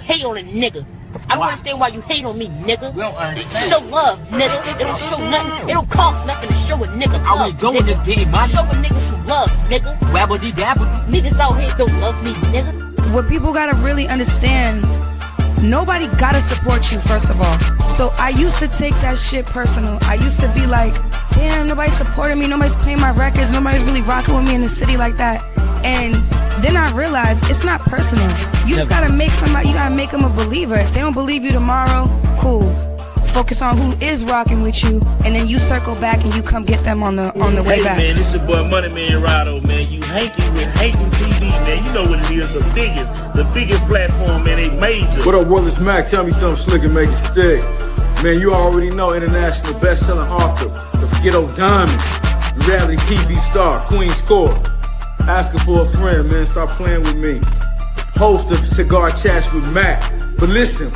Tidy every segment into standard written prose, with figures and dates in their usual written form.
hate on a nigga. I don't understand why you hate on me, nigga. We don't understand. Show love, nigga. It don't show nothing. It don't cost nothing to show a nigga love. All we doing is getting money. Show a nigga some love, nigga. Wabbity dabbity. Niggas out here don't love me, nigga. What people gotta really understand, nobody gotta support you, first of all. So I used to take that shit personal. I used to be like, damn, nobody's supporting me, nobody's playing my records, nobody's really rocking with me in the city like that. And then I realized it's not personal. You just gotta make somebody, you gotta make them a believer. If they don't believe you tomorrow, cool. Focus on who is rocking with you, and then you circle back and you come get them on the way back. Man, this your boy Money Man Rado, man. You Hankin with Hankin TV, man. You know what it is, the biggest platform, man. They major. What up, Willis Mac? Tell me something slick and make it stick. Man, you already know international best-selling author, the Forget Diamond, reality TV star, Queen Score. Asking for a friend, man. Stop playing with me. Host of Cigar Chats with Mac. But listen,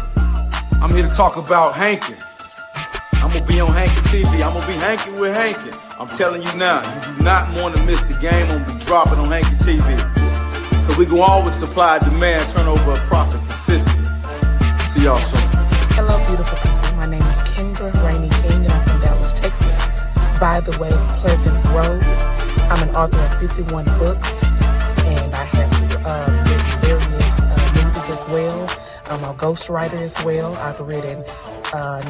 I'm here to talk about Hankin. I'm gonna be on Hankin TV. I'm gonna be Hankin with Hankin. I'm telling you now, you do not want to miss the game. I'm gonna be dropping on Hankin TV. Cause we gonna always supply demand, turn over a profit consistently. See y'all soon. Hello, beautiful people. My name is Kendra Rainey King, and I'm from Dallas, Texas. By the way, Pleasant Grove. I'm an author of 51 books, and I have written various movies as well. I'm a ghostwriter as well. I've written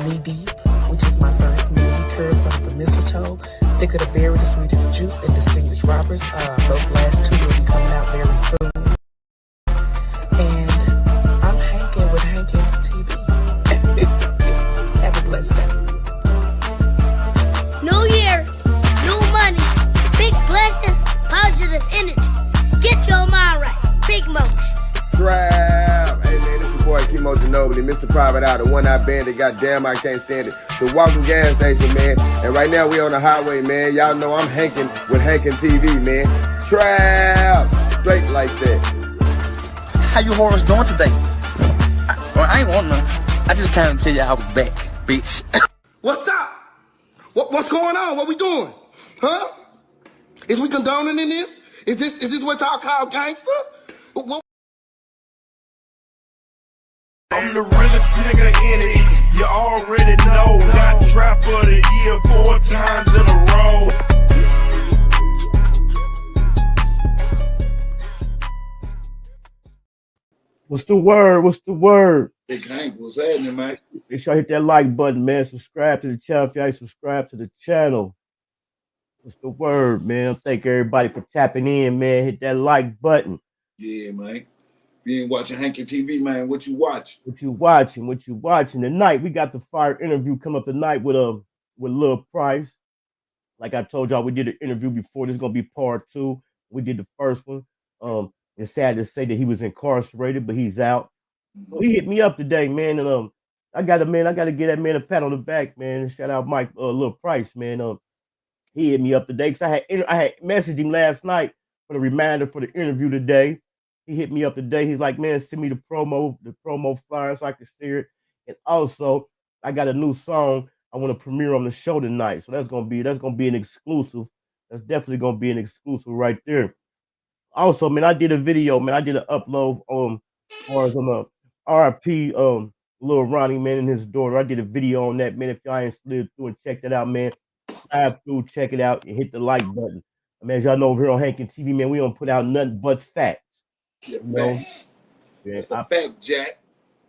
Knee Deep, which is my first movie, Curve from the Mistletoe, Thicker the Berry, The Sweeter the Juice, and Distinguished Robbers. Those last two will be coming out very soon. And I'm Hankin with Hankin TV. Have a blessed day. New year, new money, big blessings, positive energy. Get your mind right. Big motion. Trap. Hey man, this your boy Kimo Ginobili, Mr. Private Eye, the one-eyed bandit. Goddamn, I can't stand it. The walking gas station, man. And right now we on the highway, man. Y'all know I'm Hankin with Hankin TV, man. Trap. Straight like that. How you whores doing today? I ain't want none. I just came to tell you I was back, bitch. What's up? What's going on? What we doing? Huh? Is we condoning in this? Is this what y'all call gangster? I'm the realest nigga in it. You already know. Got Trap of the Year 4 times in a row. What's the word? What's the word? Big Hank, what's happening, man? Make sure I hit that like button, man. Subscribe to the channel if you ain't subscribed to the channel. What's the word, man? Thank everybody for tapping in, man. Hit that like button. Yeah, man. If you ain't watching Hankin TV, man, what you watch? What you watching? What you watching? Tonight, we got the fire interview come up tonight with Lil Price. Like I told y'all, we did an interview before. This is going to be part 2. We did the first one. It's sad to say that he was incarcerated, but he's out. So he hit me up today, man, and I got to give that man a pat on the back, man. And shout out Mike, Lil Price, man. He hit me up today because I had messaged him last night for the reminder for the interview today. He hit me up today. He's like, man, send me the promo flyer so I can share it. And also, I got a new song I want to premiere on the show tonight. So that's gonna be an exclusive. That's definitely gonna be an exclusive right there. Also, man, I did a video, man. I did an upload on RP Lil Ronnie, man, and his daughter. I did a video on that, man. If y'all ain't slid through and check that out, man, dive through, check it out, and hit the like button. I mean, as y'all know over here on Hankin TV, man, we don't put out nothing but facts. Yeah, facts. It's a fact, Jack.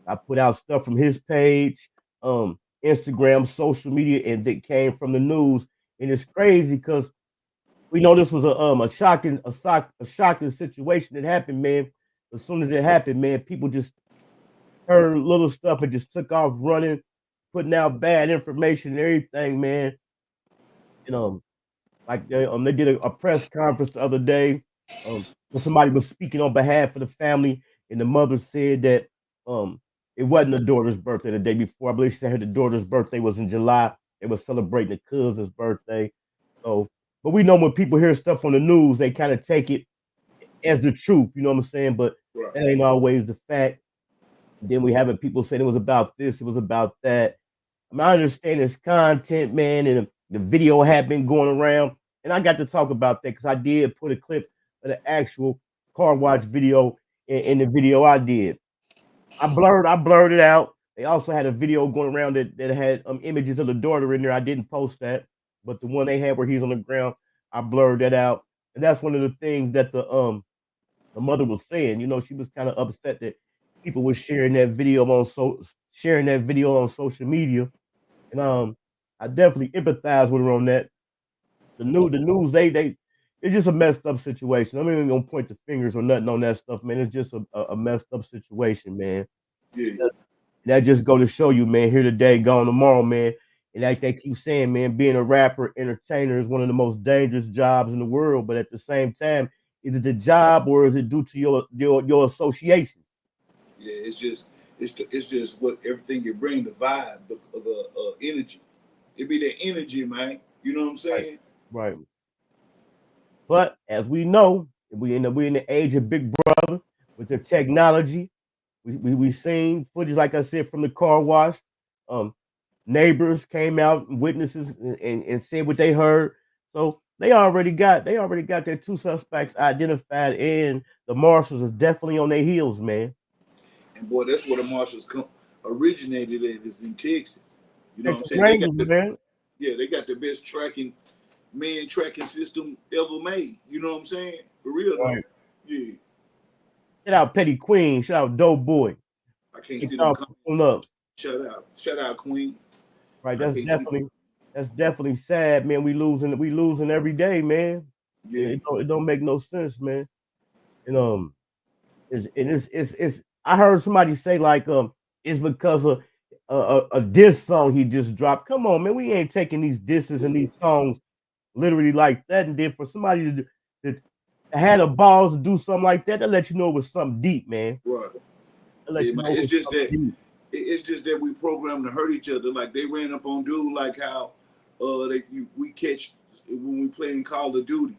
I put out stuff from his page, Instagram, social media, and that came from the news. And it's crazy because we know this was a shocking situation that happened, man. As soon as it happened, man, people just heard little stuff and just took off running, putting out bad information and everything, man. And like they did a press conference the other day. When somebody was speaking on behalf of the family, and the mother said that it wasn't the daughter's birthday the day before. I believe she said the daughter's birthday was in July. They were celebrating the cousin's birthday. So, but we know when people hear stuff on the news, they kind of take it as the truth, you know what I'm saying? But that ain't always the fact. Then we having people saying it was about this, it was about that. I mean, I understand it's content, man, and the video had been going around, and I got to talk about that because I did put a clip of the actual car wash video in the video I did. I blurred it out. They also had a video going around that had images of the daughter in there. I didn't post that, but the one they had where he's on the ground, I blurred that out. And that's one of the things that the mother was saying. You know, she was kind of upset that people were sharing that video on social media. And I definitely empathize with her on that. The news, they it's just a messed up situation. I'm not even gonna point the fingers or nothing on that stuff, man. It's just a messed up situation, man. Yeah. That just go to show you, man, here today, gone tomorrow, man. And like they keep saying, man, being a rapper, entertainer is one of the most dangerous jobs in the world. But at the same time, is it the job or is it due to your association? Yeah, it's just what everything you bring, the vibe, the energy. It be the energy, man. You know what I'm saying? Right. But as we know, we in the age of Big Brother with the technology. We seen footage, like I said, from the car wash. Neighbors came out, witnesses, and said what they heard. So they already got their two suspects identified, and the marshals is definitely on their heels, man. And boy, that's where the marshals originated at, is in Texas. You know what I'm saying? They got the best tracking system ever made. You know what I'm saying? For real, right. Though. Yeah. Shout out Petty Queen. Shout out Dope Boy. I can't see them coming up. Shout out Queen. Right, that's definitely sad, man. We losing every day, man. Yeah, it don't make no sense, man. And it's I heard somebody say like it's because of a diss song he just dropped. Come on, man, we ain't taking these disses and these songs literally like that. And then for somebody to had a balls to do something like that let you know it was something deep, man. Right. It's just that we programmed to hurt each other. Like they ran up on dude, like how we catch when we playing Call of Duty.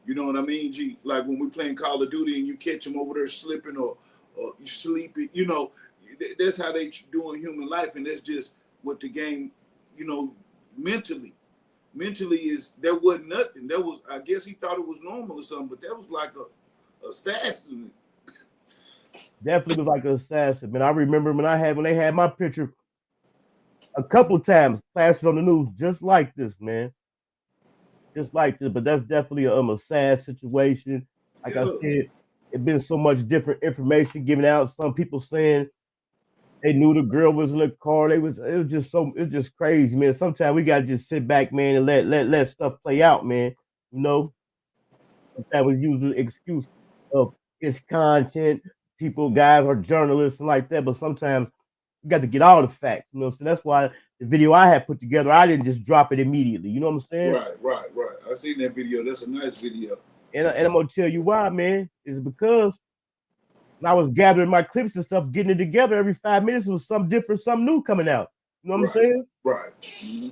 You know what I mean, G? Like when we playing Call of Duty and you catch them over there slipping or you sleeping. You know, that's how they doing human life, and that's just what the game. You know, mentally is that wasn't nothing. That was, I guess he thought it was normal or something, but that was like a assassin. Definitely was like an assassin, man. I remember when they had my picture a couple times plastered on the news, just like this, man. Just like this, but that's definitely a sad situation. Like I said, it been so much different information given out. Some people saying they knew the girl was in the car. It was just crazy, man. Sometimes we gotta just sit back, man, and let stuff play out, man. You know, sometimes we use the excuse of it's content. People, guys are journalists and like that, but sometimes you got to get all the facts, you know. So that's why the video I had put together, I didn't just drop it immediately. You know what I'm saying? Right. I seen that video. That's a nice video. And I'm gonna tell you why, man. Is because when I was gathering my clips and stuff, getting it together every 5 minutes, was something different, something new coming out. You know what I'm saying? Right. Mm-hmm.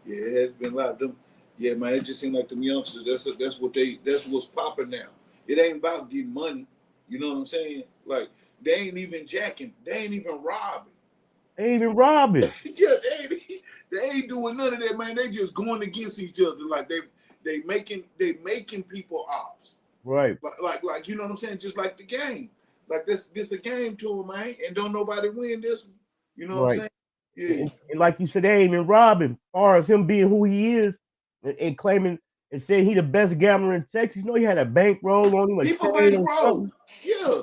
Yeah, it has been a lot of them. Yeah, man. It just seemed like them youngsters. That's what's popping now. It ain't about getting money. You know what I'm saying? Like, they ain't even jacking. They ain't even robbing. Yeah, they ain't doing none of that, man. They just going against each other. Like, they making people ops. Right. Like you know what I'm saying? Just like the game. Like, this a game to them, man. And don't nobody win this one. You know what I'm saying? Yeah. And like you said, they ain't even robbing. As far as him being who he is and claiming and saying he the best gambler in Texas. You know, he had a bankroll on him. People bankroll. Yeah.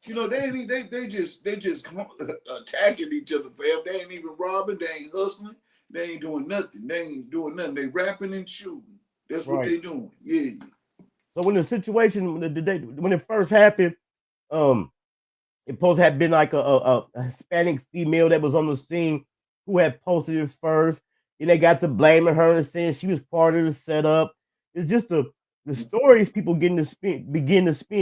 You know, they just attacking each other, fam. They ain't even robbing. They ain't hustling. They ain't doing nothing. They rapping and shooting. That's what they doing. Yeah. So when the situation when it first happened, it supposed to have been like a Hispanic female that was on the scene who had posted it first. And they got to blaming her and saying she was part of the setup. It's just the stories people begin to spin.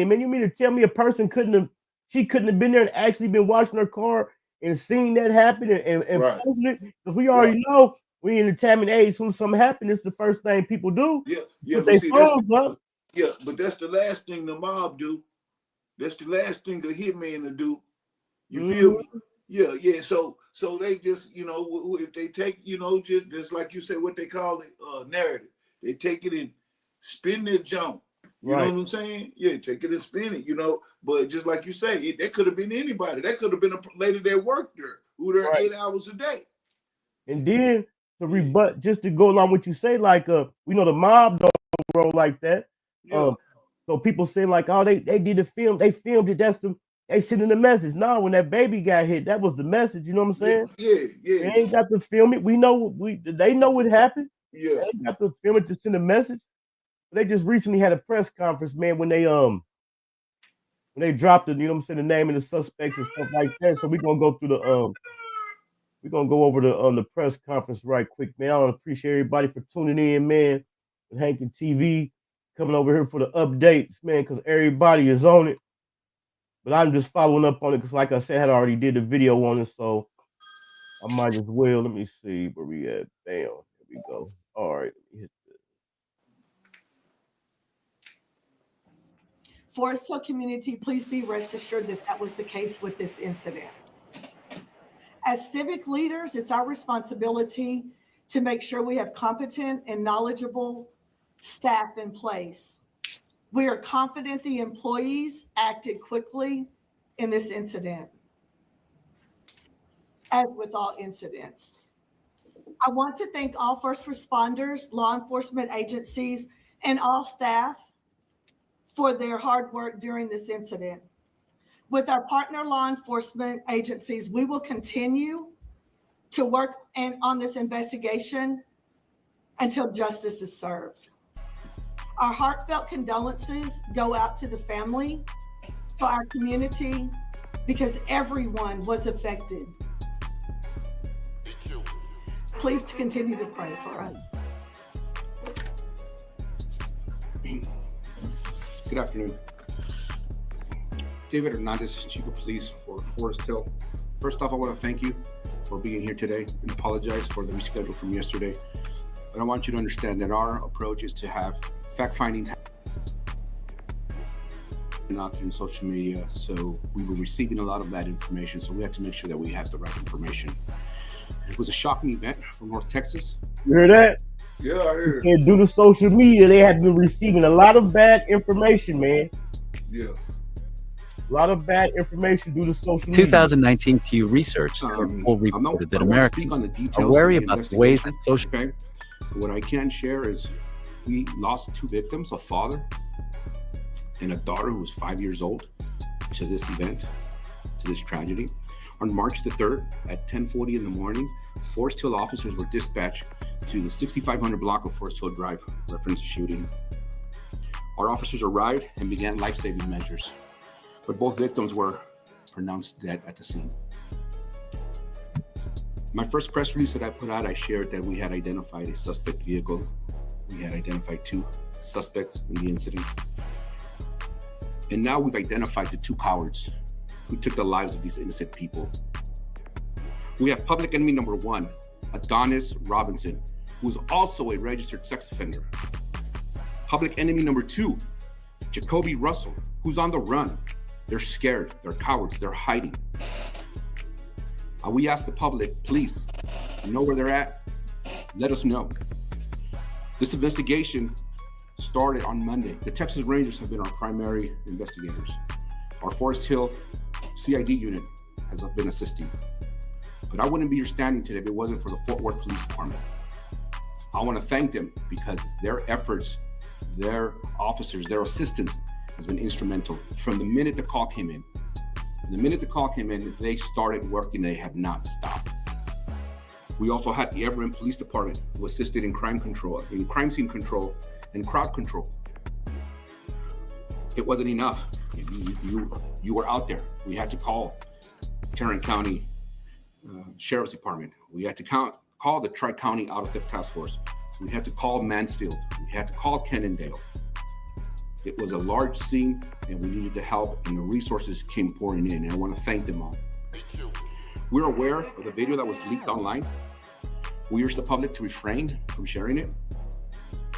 Man, you mean to tell me a person couldn't have been there and actually been watching her car and seen that happen and posted it? Because we already know we in the time and age when something happens, it's the first thing people do. Yeah. But see, but that's the last thing the mob do. That's the last thing a hitman to do. You feel me? Yeah. So they just, you know, if they take, you know, just like you said, what they call it, narrative. They take it and spin their jump You know what I'm saying? Yeah, take it and spin it, you know. But just like you say, that could have been anybody. That could have been a lady that worked there who there 8 hours a day. And then to rebut, just to go along with what you say, like we know the mob don't roll like that. Yeah. So people say like, oh, they did the film, they filmed it. That's they sending the message. No, when that baby got hit, that was the message. You know what I'm saying? Yeah. They ain't got to film it. We know they know what happened. Yeah. They ain't got to film it to send a message. They just recently had a press conference, man, when they dropped the, you know what I'm saying, the name of the suspects and stuff like that. So we're gonna go through the we're gonna go over the press conference right quick, man. I want to appreciate everybody for tuning in, man. With Hankin TV coming over here for the updates, man, because everybody is on it. But I'm just following up on it because, like I said, I had already did the video on it, so I might as well. Let me see where we at. Bam, here we go. All right, let me hit this. Forest Hill community, please be rest assured that that was the case with this incident. As civic leaders, it's our responsibility to make sure we have competent and knowledgeable staff in place. We are confident the employees acted quickly in this incident, as with all incidents. I want to thank all first responders, law enforcement agencies, and all staff for their hard work during this incident. With our partner law enforcement agencies, we will continue to work on this investigation until justice is served. Our heartfelt condolences go out to the family, to our community, because everyone was affected. Please continue to pray for us. Good afternoon. David Hernandez, Chief of Police for Forest Hill. First off, I want to thank you for being here today and apologize for the reschedule from yesterday. But I want you to understand that our approach is to have fact-finding out there in social media. So we were receiving a lot of that information. So we had to make sure that we have the right information. It was a shocking event from North Texas. You hear that? Yeah, I heard. And due to social media, they have been receiving a lot of bad information, man. Yeah. A lot of bad information due to social media. 2019 Pew Research poll reported that Americans are wary about the ways that social... Okay. So what I can share is we lost 2 victims, a father and a daughter who was 5 years old, to this event, to this tragedy. On March the 3rd at 10:40 in the morning, Forest Hill officers were dispatched to the 6500 block of Forest Hill Drive, reference shooting. Our officers arrived and began life-saving measures, but both victims were pronounced dead at the scene. My first press release that I put out, I shared that we had identified a suspect vehicle. We had identified 2 suspects in the incident. And now we've identified the 2 cowards who took the lives of these innocent people. We have public enemy number 1, Adonis Robinson, who is also a registered sex offender. Public enemy number 2, Jacoby Russell, who's on the run. They're scared, they're cowards, they're hiding. We ask the public, please, you know where they're at? Let us know. This investigation started on Monday. The Texas Rangers have been our primary investigators. Our Forest Hill CID unit has been assisting. But I wouldn't be here standing today if it wasn't for the Fort Worth Police Department. I want to thank them because their efforts, their officers, their assistance has been instrumental. From the minute the call came in, they started working. They have not stopped. We also had the Everett Police Department who assisted in crime control, in crime scene control, and crowd control. It wasn't enough. You were out there. We had to call Tarrant County Sheriff's Department. We had to call the Tri-County Out-of-Theft Task Force. We had to call Mansfield. We had to call Cannondale. It was a large scene and we needed the help, and the resources came pouring in, and I want to thank them all. We're aware of the video that was leaked online. We urge the public to refrain from sharing it.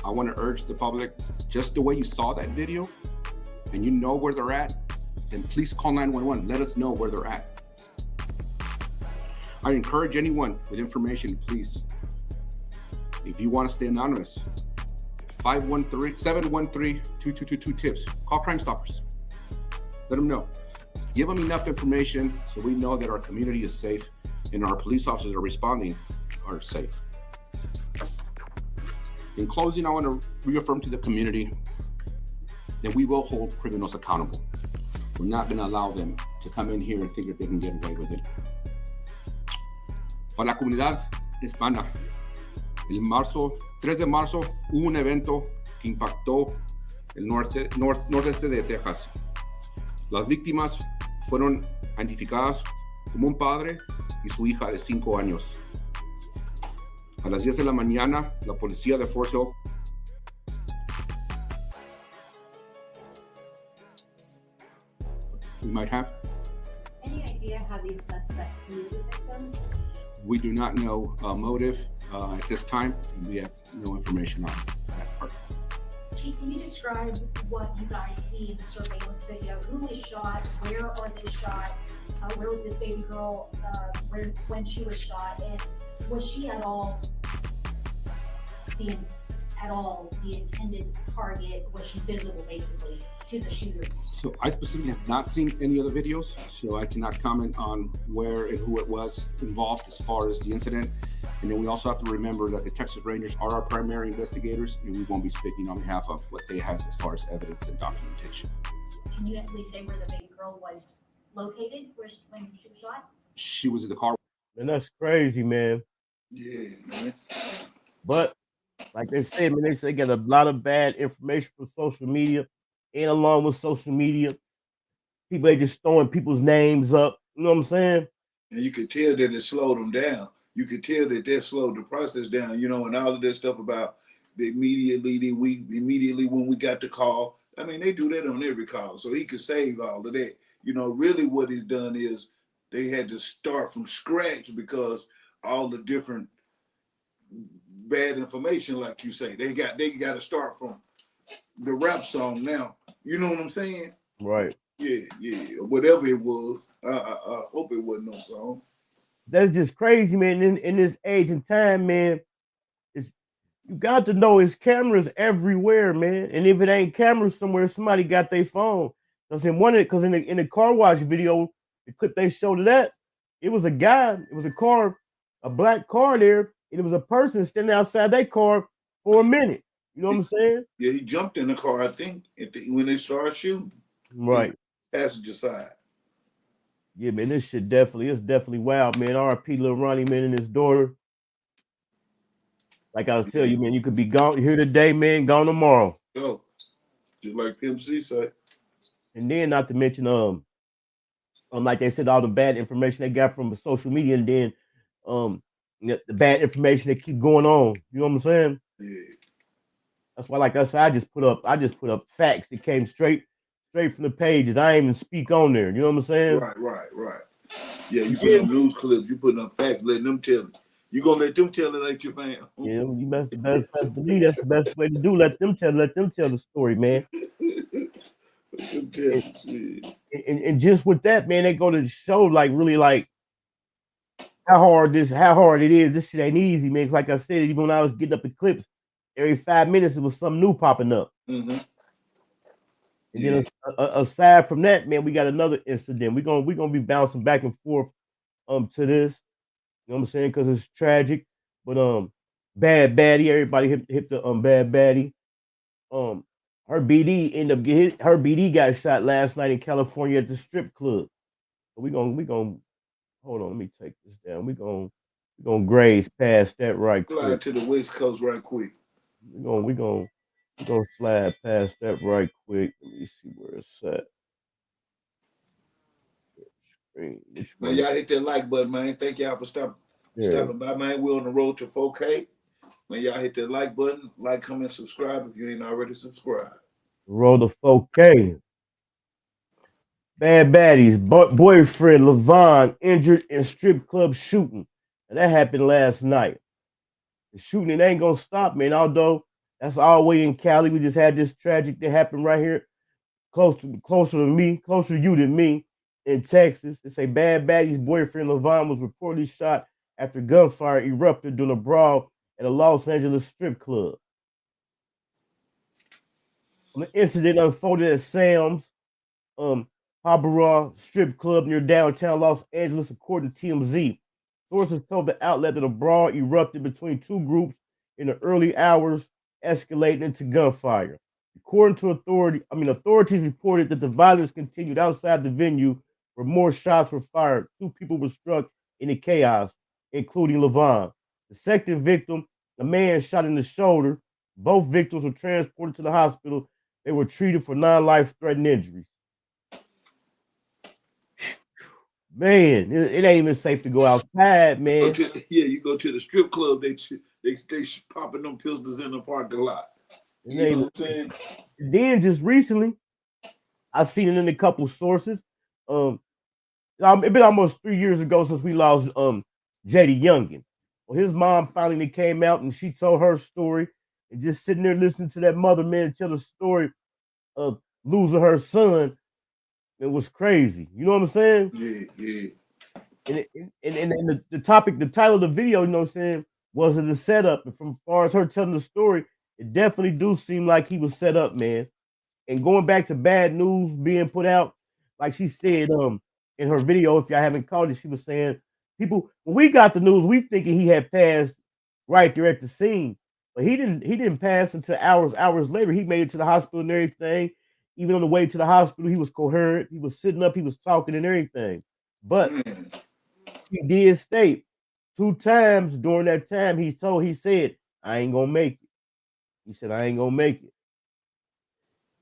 I want to urge the public, just the way you saw that video and you know where they're at, then please call 911. Let us know where they're at. I encourage anyone with information, please, if you want to stay anonymous, 713-2222 tips. Call Crime Stoppers. Let them know. Give them enough information so we know that our community is safe and our police officers that are responding are safe. In closing, I want to reaffirm to the community that we will hold criminals accountable. We're not going to allow them to come in here and think that they can get away with it. Para la comunidad hispana, el 3 de marzo hubo un evento que impactó el nordeste de Texas. Las víctimas fueron identificadas como un padre y su hija de 5 años. A las 10 de la mañana, la policía de Fort Hill we might have. Any idea how these suspects knew the victims? We do not know motive at this time. We have no information on that part. Chief, can you describe what you guys see in the surveillance video? Who is shot? Where are they shot? Where was this baby girl when she was shot? And was she at all the intended target? Was she visible basically to the shooters? So I specifically have not seen any of the videos, so I cannot comment on where and who it was involved as far as the incident. And then we also have to remember that the Texas Rangers are our primary investigators, and we won't be speaking on behalf of what they have as far as evidence and documentation. Can you at least say where the baby girl was located when she was shot? She was in the car. And that's crazy, man. Yeah, man. But like they said, man, they get a lot of bad information from social media, and along with social media, people are just throwing people's names up. You know what I'm saying? And you could tell that it slowed them down. You could tell that that slowed the process down, you know, and all of that stuff about immediately when we got the call. I mean, they do that on every call, so he could save all of that. You know, really what he's done is they had to start from scratch because all the different bad information, like you say, they got to start from the rap song now. You know what I'm saying? Right. Yeah. Whatever it was, I hope it wasn't no song. That's just crazy, man. In this age and time, man, you got to know it's cameras everywhere, man. And if it ain't cameras somewhere, somebody got their phone. Because in the car wash video, the clip they showed of that, it was a guy, it was a car, a black car there, and it was a person standing outside that car for a minute. You know what I'm saying? Yeah, he jumped in the car, I think, when they started shooting. Right. Passenger side. Yeah, man, it's definitely wild, man. R.I.P. Lil Ronnie, man, and his daughter. Like I was telling you, man, you could be gone here today, man, gone tomorrow. Go. Just like Pimp C said. And then not to mention, like they said, all the bad information they got from the social media, and then the bad information that keep going on. You know what I'm saying? Yeah. That's why, like I said, I just put up facts that came straight from the pages. I ain't even speak on there. You know what I'm saying? Right. Yeah, you put up news clips, you putting up facts, letting them tell it. You gonna let them tell it, ain't you, fam? Yeah, you best believe that's the best way to do. Let them tell the story, man. And just with that, man, they go to show like really like how hard it is. This shit ain't easy, man. Like I said, even when I was getting up the clips, every 5 minutes there was something new popping up. Mm-hmm. And then aside from that, man, we got another incident. We're gonna be bouncing back and forth to this. You know what I'm saying? Because it's tragic. But Bad Baddie, everybody hit the Bad Baddie. Her BD got shot last night in California at the strip club. So we gonna hold on, let me take this down. We gonna graze past that right quick. Slide to the West Coast right quick. We gonna slide past that right quick. Let me see where it's at. Now y'all hit that like button, man. Thank y'all for stopping by, man. We're on the road to 4K. Man, y'all hit that like button, like, comment, subscribe if you ain't already subscribed. Roll to 4K. Bad Baddies, boyfriend Levon injured in strip club shooting. And that happened last night. The shooting ain't gonna stop, man. Although that's all the way in Cali. We just had this tragic that happened right here, closer to you than me, in Texas. They say Bad Baddie's boyfriend Levon was reportedly shot after gunfire erupted during a brawl at a Los Angeles strip club. The incident unfolded at Sam's Harbor strip club near downtown Los Angeles, according to TMZ. Sources told the outlet that a brawl erupted between two groups in the early hours, escalating into gunfire. According to authorities reported that the violence continued outside the venue, where more shots were fired. 2 people were struck in the chaos, including Levon. The second victim, a man shot in the shoulder. Both victims were transported to the hospital. They were treated for non-life-threatening injuries. Man, it ain't even safe to go outside, man. You go to the strip club, they popping them pistols in the parking lot. You know what I'm saying? Then just recently, I seen it in a couple sources. It's been almost 3 years ago since we lost JD Youngin. Well, his mom finally came out and she told her story, and just sitting there listening to that mother, man, tell the story of losing her son. It was crazy. You know what I'm saying? Yeah. And the topic, the title of the video, you know what I'm saying, was it a setup? And from as far as her telling the story, it definitely do seem like he was set up, man. And going back to bad news being put out, like she said in her video, if y'all haven't caught it, she was saying, people, when we got the news, we thinking he had passed right there at the scene. But he didn't pass until hours later. He made it to the hospital and everything. Even on the way to the hospital, he was coherent. He was sitting up. He was talking and everything. But he did state 2 times during that time, he said, I ain't going to make it. He said, I ain't going to make it.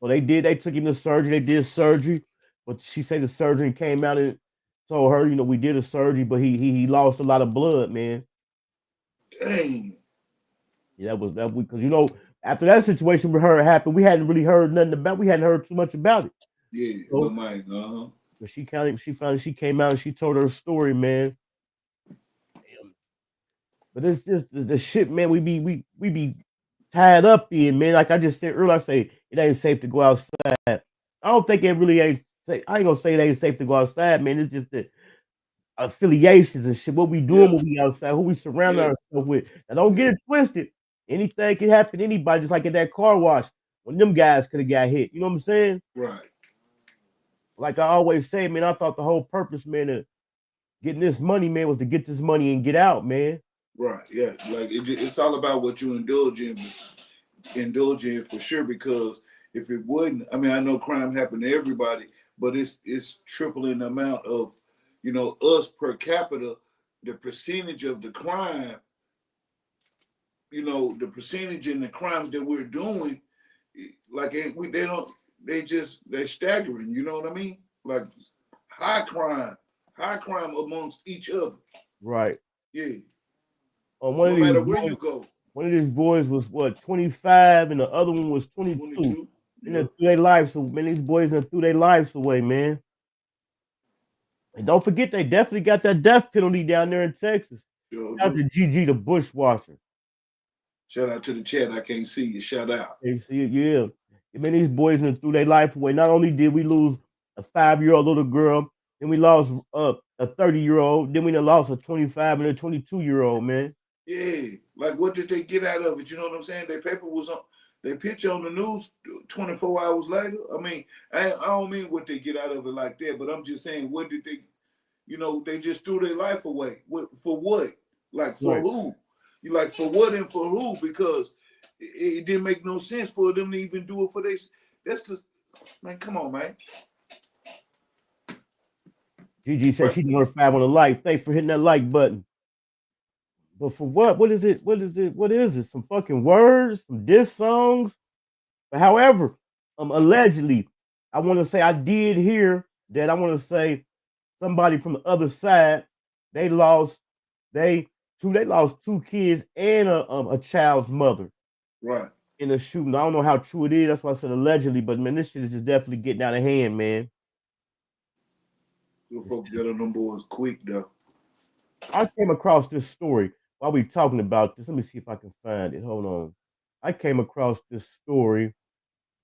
So they took him to surgery. They did surgery. But she said the surgeon came out and told her, we did a surgery, but he lost a lot of blood, man. Dang. Yeah, that because after that situation with her happened, we hadn't really heard nothing about. We hadn't heard too much about it. Yeah, so, but she finally came out and she told her story, man. Damn. But it's just the shit, man. We be tied up in, man. Like I just said earlier, I say it ain't safe to go outside. I don't think it really ain't safe. I ain't gonna say it ain't safe to go outside, man. It's just the affiliations and shit. What we doing when we outside? Who we surround ourselves with? And don't get it twisted. Anything can happen to anybody, just like at that car wash when them guys could have got hit. You know what I'm saying? Right. Like I always say, man, I thought the whole purpose, man, of getting this money, man, was to get this money and get out, man. Right. Yeah. Like it's all about what you indulge in for sure. Because if it wouldn't, I know crime happened to everybody, but it's tripling the amount of, us per capita, the percentage of the crime. The percentage in the crimes that we're doing, like they're staggering. You know what I mean? Like high crime amongst each other. Right. Yeah. No matter where you go. One of these boys was 25, and the other one was 22. And they threw their lives. So man, these boys threw their lives away, man. And don't forget, they definitely got that death penalty down there in Texas. Shout out to GG the Bushwasher. Shout out to the chat. I can't see you. Shout out. Yeah. I mean, these boys threw their life away. Not only did we lose a 5-year-old little girl, then we lost a 30-year-old. Then we lost a 25 and a 22-year-old, man. Yeah. Like, what did they get out of it? You know what I'm saying? Their paper was on. They picture on the news 24 hours later. I don't mean what they get out of it like that, but I'm just saying, what did they? They just threw their life away. For what? Like for who? You like for what and for who? Because it didn't make no sense for them to even do it for this. That's just, man, come on, man. Gigi said she doing 5 on the like. Thanks for hitting that like button. But for what? What is it? What is it? Some fucking words? Some diss songs? But however, allegedly, I want to say I did hear that. I want to say somebody from the other side, they lost 2 kids and a child's mother. Right. In a shooting. I don't know how true it is. That's why I said allegedly, but man, this shit is just definitely getting out of hand, man. Your folks got on them boys quick though. I came across this story while we talking about this. Let me see if I can find it. Hold on. I came across this story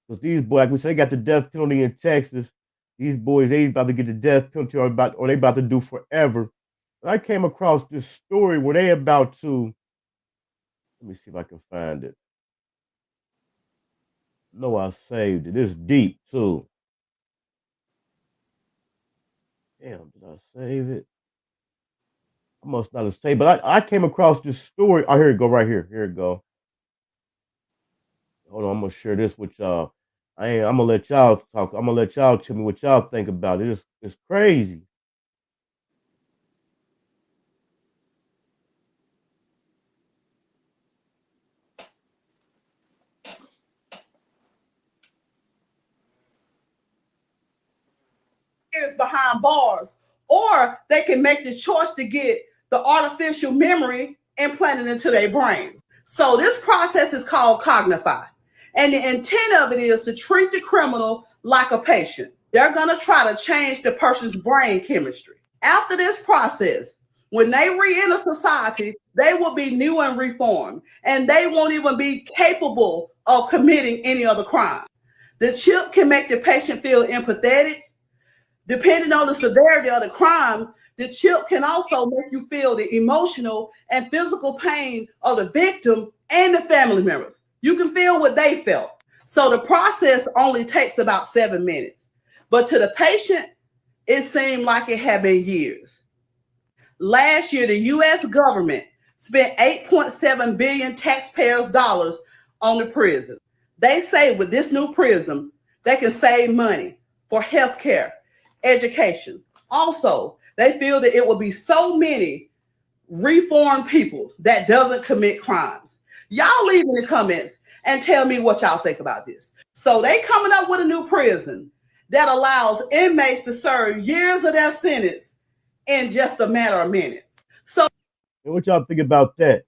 because these boys, like we said, they got the death penalty in Texas. These boys, they about to get the death penalty or they about to do forever. But I came across this story where they about to. Let me see if I can find it. No, I saved it. It's deep too. Damn, did I save it? I must not have saved, but I came across this story. Oh, here it go, right here. Here it go. Hold on, I'm gonna share this with y'all. I'm gonna let y'all talk. I'm gonna let y'all tell me what y'all think about it. It's crazy. Years behind bars, or they can make the choice to get the artificial memory implanted into their brain. So this process is called Cognify. And the intent of it is to treat the criminal like a patient. They're going to try to change the person's brain chemistry. After this process, when they re-enter society, they will be new and reformed, and they won't even be capable of committing any other crime. The chip can make the patient feel empathetic. Depending on the severity of the crime, the chip can also make you feel the emotional and physical pain of the victim and the family members. You can feel what they felt. So the process only takes about 7 minutes. But to the patient, it seemed like it had been years. Last year, the U.S. government spent $8.7 billion taxpayers' dollars on the prison. They say with this new prison, they can save money for health care, education. Also, they feel that it will be so many reformed people that doesn't commit crimes. Y'all leave in the comments and tell me what y'all think about this. So they coming up with a new prison that allows inmates to serve years of their sentence in just a matter of minutes. So and what y'all think about that?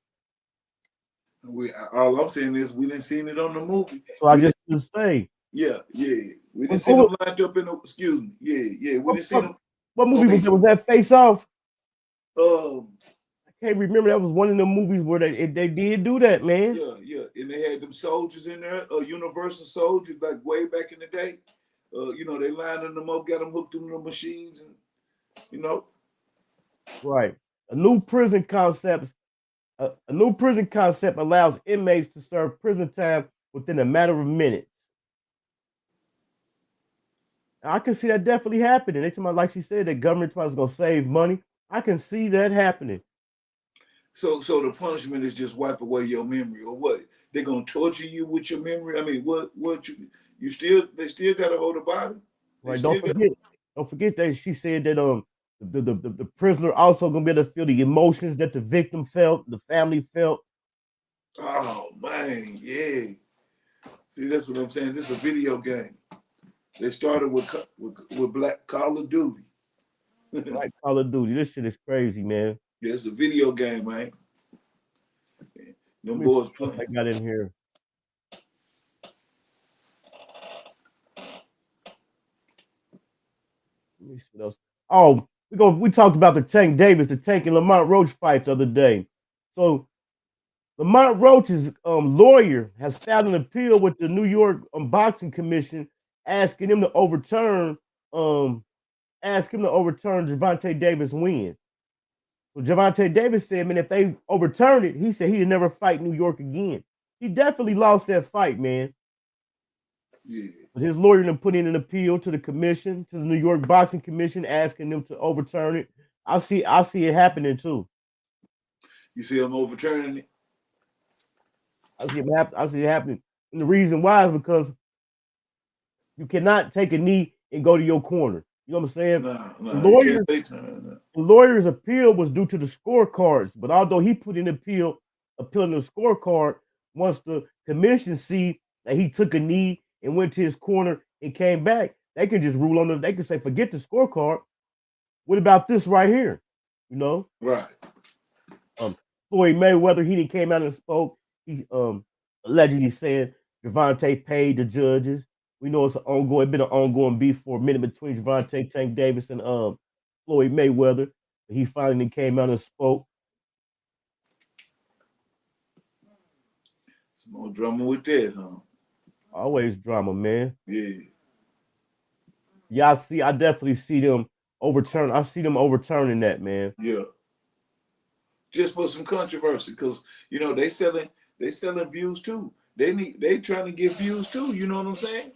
All I'm saying is we didn't see it on the movie. So I just say. Yeah. We didn't see them lined up in the, excuse me. Yeah. We didn't see them. What movie was that? Face Off? I can't remember. That was one of the movies where they did do that, man. Yeah. And they had them soldiers in there, Universal soldiers, like way back in the day. They lining them up, got them hooked in the machines, and Right. A new prison concept allows inmates to serve prison time within a matter of minutes. I can see that definitely happening. They talking about, like she said, that government was going to save money. I can see that happening. So the punishment is just wipe away your memory, or what? They're going to torture you with your memory? I mean, they still got to hold the body? Right. Don't forget that she said that the prisoner also going to be able to feel the emotions that the victim felt, the family felt. Oh, man, yeah. See, that's what I'm saying. This is a video game. They started with Black Call of Duty. Right, Call of Duty. This shit is crazy, man. Yeah, it's a video game, man. Them boys playing. I got in here. Let me see what else. Oh, we talked about the Tank and Lamont Roach fight the other day. So Lamont Roach's lawyer has filed an appeal with the New York Boxing Commission, asking him to overturn Gervonta Davis' win. So Gervonta Davis said, man, if they overturn it, he said he'd never fight New York again. He definitely lost that fight, man. Yeah. But his lawyer then put in an appeal to the commission, to the New York Boxing Commission, asking them to overturn it. I see it happening too. You see him overturning it? I see it happening. And the reason why is because you cannot take a knee and go to your corner. You know what I'm saying? No, the lawyer's appeal was due to the scorecards, but although he put in appealing the scorecard, once the commission see that he took a knee and went to his corner and came back, they can just rule on it. They can say, forget the scorecard. What about this right here? You know? Right. Floyd Mayweather, he came out and spoke. He allegedly said Gervonta paid the judges. We know it's been an ongoing beef for a minute between Gervonta Tank Davis and Floyd Mayweather. He finally came out and spoke. Some more drama with that, huh? Always drama, man. Yeah. Yeah, I definitely see them overturn. I see them overturning that, man. Yeah. Just for some controversy, because they selling views too. they trying to get views too. You know what I'm saying?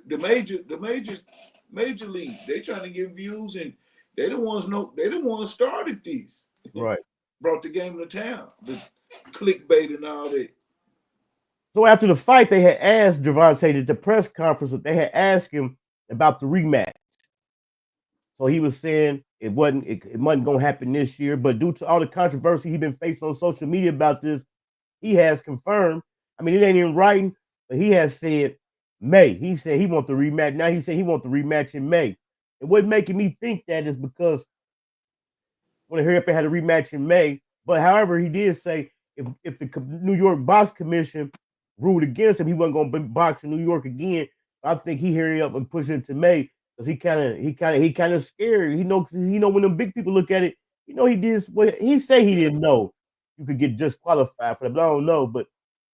The major league, they trying to get views, and they the ones started this. Right. Brought the game to town. The clickbait and all that. So after the fight, they had asked Gervonta at the press conference, they had asked him about the rematch. So he was saying it wasn't going to happen this year, but due to all the controversy he's been facing on social media about this, he has confirmed. I mean, it ain't in writing, but he has said May. He said he wants the rematch. Now he said he wants the rematch in May. And what's making me think that is because when I heard had a rematch in May, but however, he did say if the New York Box Commission ruled against him, he wasn't going to box in New York again. I think he hurry up and push it to May because he kind of scared. He know when the big people look at it, he did what he say he didn't know you could get disqualified for that, but I don't know. But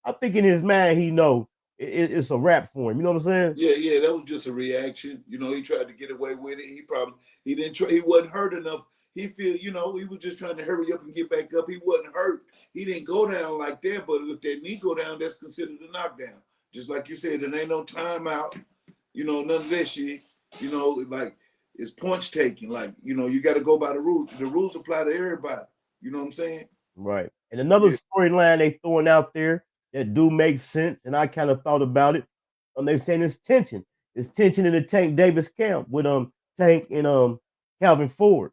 I think in his mind he know it's a wrap for him. You know what I'm saying? Yeah, that was just a reaction. He tried to get away with it. He didn't try. He wasn't hurt enough. He feel, he was just trying to hurry up and get back up. He wasn't hurt. He didn't go down like that. But if that knee go down, that's considered a knockdown. Just like you said, there ain't no timeout. None of that shit. Like it's punch taking. Like you got to go by the rules. The rules apply to everybody. You know what I'm saying? Right. And another storyline they throwing out there that do make sense, and I kind of thought about it. They saying it's tension. It's tension in the Tank Davis camp with Tank and Calvin Ford.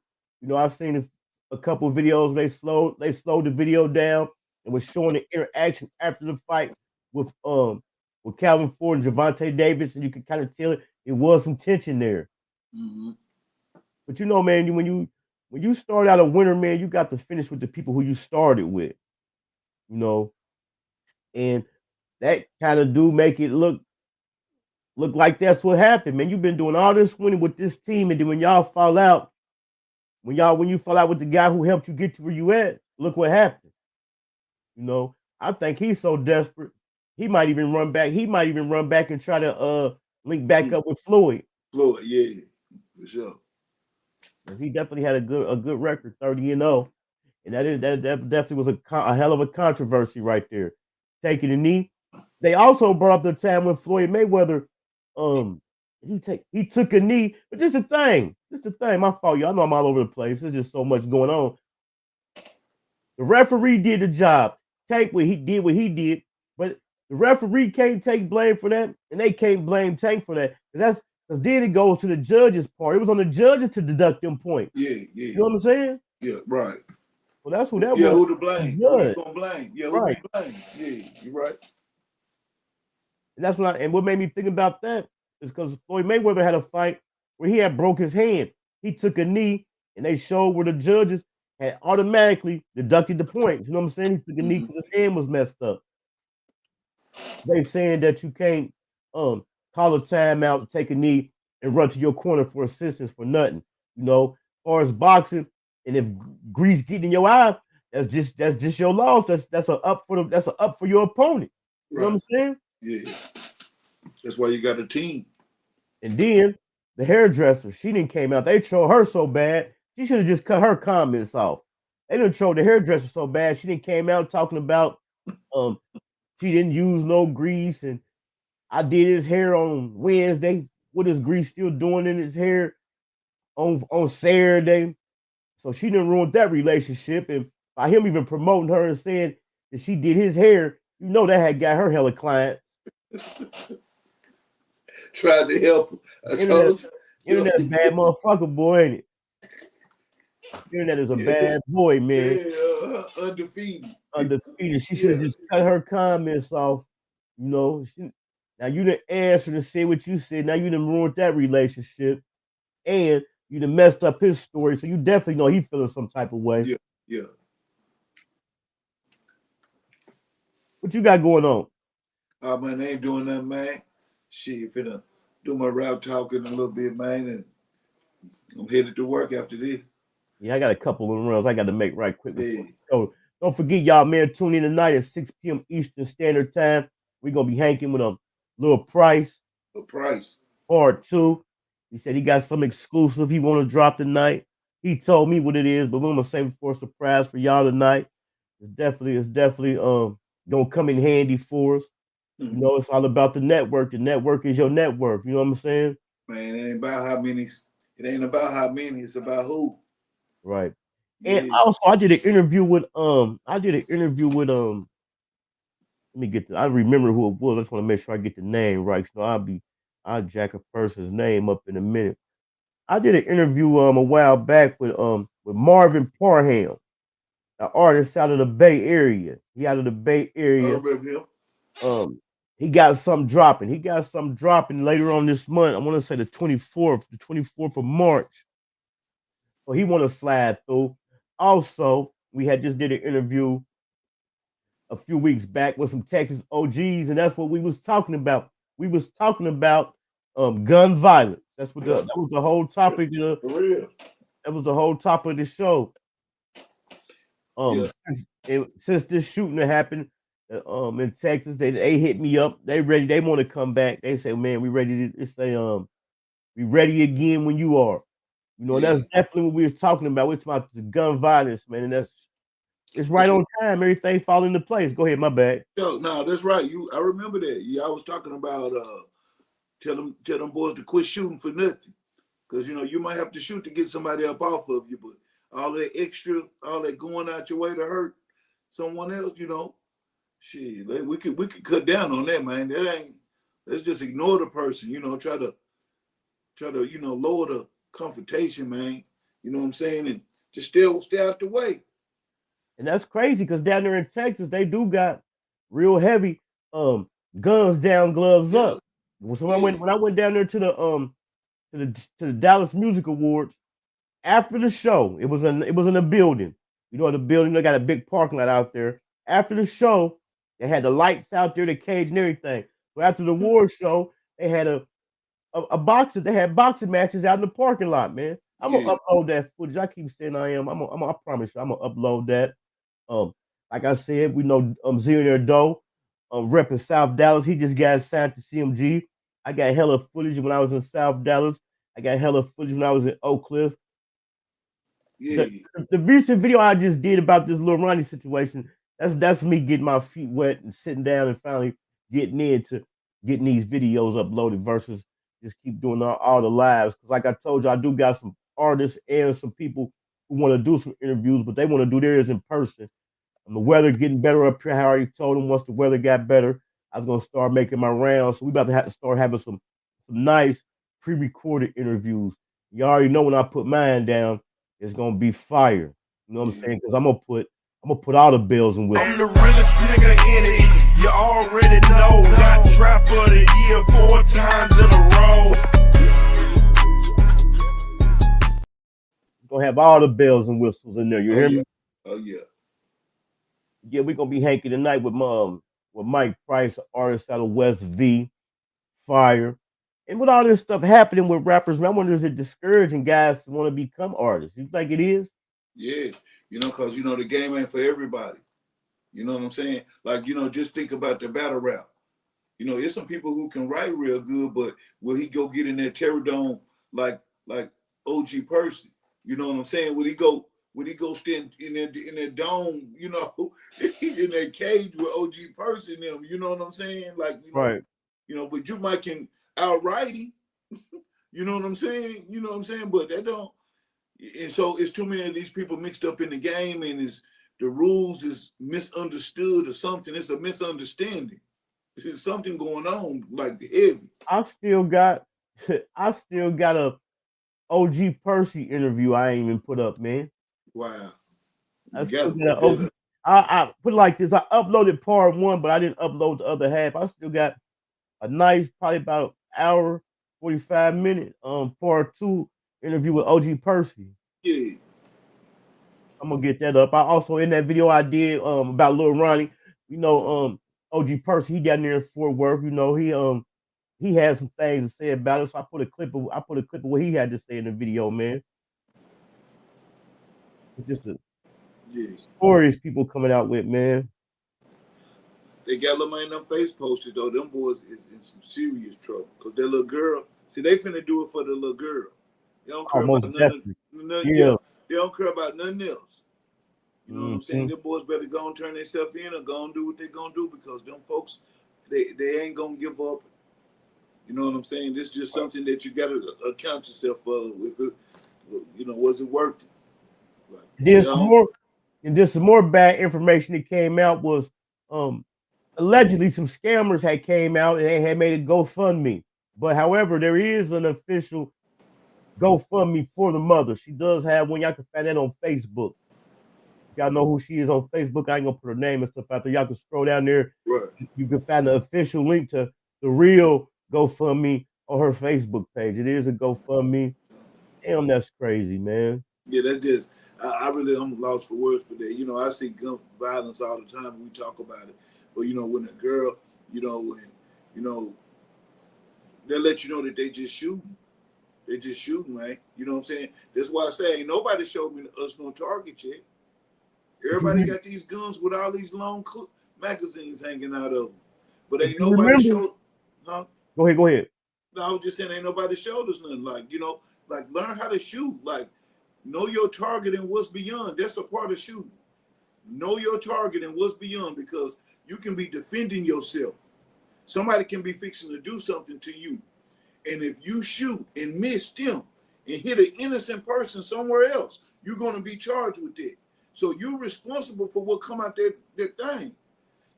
I've seen a couple of videos. They slowed the video down and was showing the interaction after the fight with Calvin Ford and Gervonta Davis, and you could kind of tell it was some tension there. Mm-hmm. But man, when you start out a winner, man, you got to finish with the people who you started with. And that kind of do make it look like that's what happened, man. You've been doing all this winning with this team, and then when y'all fall out, when you fall out with the guy who helped you get to where you at, look what happened. I think he's so desperate, he might even run back. He might even run back and try to link back up with Floyd. Floyd, yeah, for sure. He definitely had a good record, 30-0, and that definitely was a hell of a controversy right there. Taking a knee. They also brought up the time when Floyd Mayweather, he took a knee, but this is the thing. My fault, y'all know I'm all over the place. There's just so much going on. The referee did the job. Tank what he did, but the referee can't take blame for that, and they can't blame Tank for that. Because then it goes to the judges' part. It was on the judges to deduct them points. Yeah. You know what I'm saying? Yeah, right. Well, that's who that was. Yeah, who to blame? Who you gonna blame? Yeah, who right. to blame? Yeah, you're right. And that's what made me think about that is because Floyd Mayweather had a fight where he had broke his hand. He took a knee, and they showed where the judges had automatically deducted the points. You know what I'm saying? He took a knee because his hand was messed up. They saying that you can't call a timeout, take a knee, and run to your corner for assistance for nothing. As far as boxing, and if grease getting in your eye, that's just your loss. That's a up for your opponent. You know what I'm saying? Yeah. That's why you got a team. And then the hairdresser, she didn't came out. They trolled her so bad, she should have just cut her comments off. They didn't troll the hairdresser so bad, she didn't came out talking about she didn't use no grease, and I did his hair on Wednesday. What is grease still doing in his hair on Saturday? So she didn't ruin that relationship, and by him even promoting her and saying that she did his hair, that had got her hella clients. Tried to help. Internet's a bad motherfucker, boy, ain't it? Internet is a bad boy, man. Yeah, undefeated. She should have just cut her comments off. Now you didn't answer and say what you said. Now you done ruined that relationship, and you done messed up his story. So you definitely know he feeling some type of way. Yeah. What you got going on? Man, I ain't doing nothing, man. Shit, finna do my rap talking a little bit, man, and I'm headed to work after this. Yeah, I got a couple of runs I got to make right quick. So don't forget, y'all, man, tune in tonight at 6 p.m. Eastern Standard Time. We're going to be hanging with a Lil Price. Part 2. He said he got some exclusive he want to drop tonight. He told me what it is, but we're going to save it for a surprise for y'all tonight. It's definitely going to come in handy for us. You know, it's all about the network. The network is your network. You know what I'm saying? Man, it ain't about how many. It ain't about how many. It's about who. Right. Yeah. And also, I did an interview with let me get I remember who it was. I just want to make sure I get the name right. So I'll jack a person's name up in a minute. I did an interview a while back with Marvin Parham, an artist out of the Bay Area. He out of the Bay Area. He got something dropping. He got something dropping later on this month. I want to say the 24th of March. So he want to slide through. Also, we had just did an interview a few weeks back with some Texas OGs, and that's what we was talking about. We was talking about gun violence. That was the whole topic. That was the whole topic of the show. Since this shooting happened in Texas, they hit me up. They ready. They want to come back. They say, "Man, we ready to say we ready again when you are." You know, that's definitely what we was talking about. We're talking about the gun violence, man, and it's right on time. Everything fall into place. Go ahead, my bad. No, that's right. I remember that. Yeah, I was talking about tell them boys to quit shooting for nothing, because you might have to shoot to get somebody up off of you, but all that extra, all that going out your way to hurt someone else, shit, we could cut down on that, man. Let's just ignore the person, try to lower the confrontation, man. You know what I'm saying, and just stay out the way. And that's crazy because down there in Texas, they do got real heavy guns down, gloves up. So when I went down there to the Dallas Music Awards, after the show, it was in a building. You know, the building, they got a big parking lot out there. After the show, they had the lights out there, the cage and everything. So after the award show, they had a boxing. They had boxing matches out in the parking lot, man. I'm gonna upload that footage. I keep saying I am. I promise you, I'm gonna upload that. Like I said, we know Zillionaire Doe, repping South Dallas. He just got signed to CMG. I got hella footage when I was in South Dallas. I got hella footage when I was in Oak Cliff. Yeah. The recent video I just did about this little Ronnie situation, that's me getting my feet wet and sitting down and finally getting into getting these videos uploaded versus just keep doing all the lives. Because like I told you, I do got some artists and some people who want to do some interviews, but they want to do theirs in person. And the weather getting better up here. I already told them once the weather got better, I was gonna start making my rounds. So we about to have to start having some nice pre-recorded interviews. You already know when I put mine down, it's gonna be fire. You know what I'm saying? Because I'm gonna put all the bells and whistles. I'm the realest nigga in it. You already know. Got trap of the year 4 times in a row. Gonna have all the bells and whistles in there. You hear me? Oh yeah. Yeah, we're gonna be hanky tonight with Mike Price, artist out of West V, fire. And with all this stuff happening with rappers, man, I wonder is it discouraging guys to want to become artists? You think it is? Yeah, because the game ain't for everybody. You know what I'm saying? Like, just think about the battle rap. It's some people who can write real good, but will he go get in that terror dome like OG Percy? You know what I'm saying? Would he go stand in that dome, in that cage with OG Percy and them? You know what I'm saying? Like, right. But you might can outright him. You know what I'm saying? But that don't. And so it's too many of these people mixed up in the game, and the rules is misunderstood or something. It's a misunderstanding. There's something going on, like heavy. I still got a OG Percy interview I ain't even put up, man. Wow. I put it like this. I uploaded part 1, but I didn't upload the other half. I still got a nice, probably about hour, 45 minute part 2 interview with OG Percy. Yeah. I'm gonna get that up. I also in that video I did about Lil Ronnie, OG Percy, he down there in Fort Worth, he had some things to say about it. So I put a clip of what he had to say in the video, man. It's just a stories people coming out with, man. They got Lil Man them face posted though. Them boys is in some serious trouble because that little girl. See, they finna do it for the little girl. They don't care about nothing. They don't care about nothing else. You know what I'm saying? Them boys better go and turn themselves in or go and do what they gonna do because them folks they ain't gonna give up. You know what I'm saying? This is just something that you gotta account yourself for. If it, was it worth it? Like, there's some more bad information that came out. Was allegedly some scammers had came out and they had made a GoFundMe. But however, there is an official GoFundMe for the mother. She does have one. Y'all can find that on Facebook. Y'all know who she is on Facebook. I ain't gonna put her name and stuff out there. Y'all can scroll down there. Right. You can find the official link to the real GoFundMe on her Facebook page. It is a GoFundMe. Damn, that's crazy, man. Yeah, that's just I'm lost for words for that. I see gun violence all the time when we talk about it. But when a girl, they let you know that they just shooting. They just shooting, man. You know what I'm saying? That's why I say ain't nobody showed me us no target yet. Everybody got these guns with all these long magazines hanging out of them. But ain't nobody showed, huh? Go ahead. No, I was just saying ain't nobody showed us nothing. Like, like learn how to shoot. Like, know your target and what's beyond. That's a part of shooting. Know your target and what's beyond, because you can be defending yourself. Somebody can be fixing to do something to you. And if you shoot and miss them and hit an innocent person somewhere else, you're going to be charged with it. So you're responsible for what come out that thing.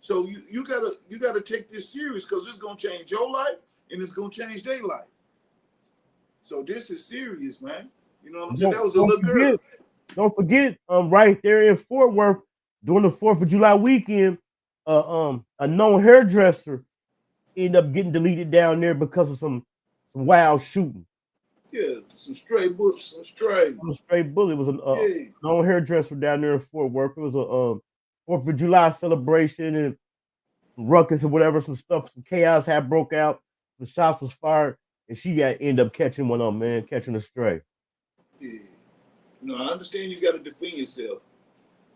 So you gotta take this serious, because it's gonna change your life and it's gonna change their life. So this is serious, man. You know what I'm saying? That was a little girl. Don't forget, right there in Fort Worth during the 4th of July weekend, a known hairdresser ended up getting deleted down there because of some wild shooting. Yeah, some stray bullets, some stray bullet. It was a known hairdresser down there in Fort Worth. It was a 4th of July celebration and ruckus or whatever, some chaos had broke out. The shots was fired, and she ended up catching one of them, man, catching a stray. Yeah. I understand you got to defend yourself,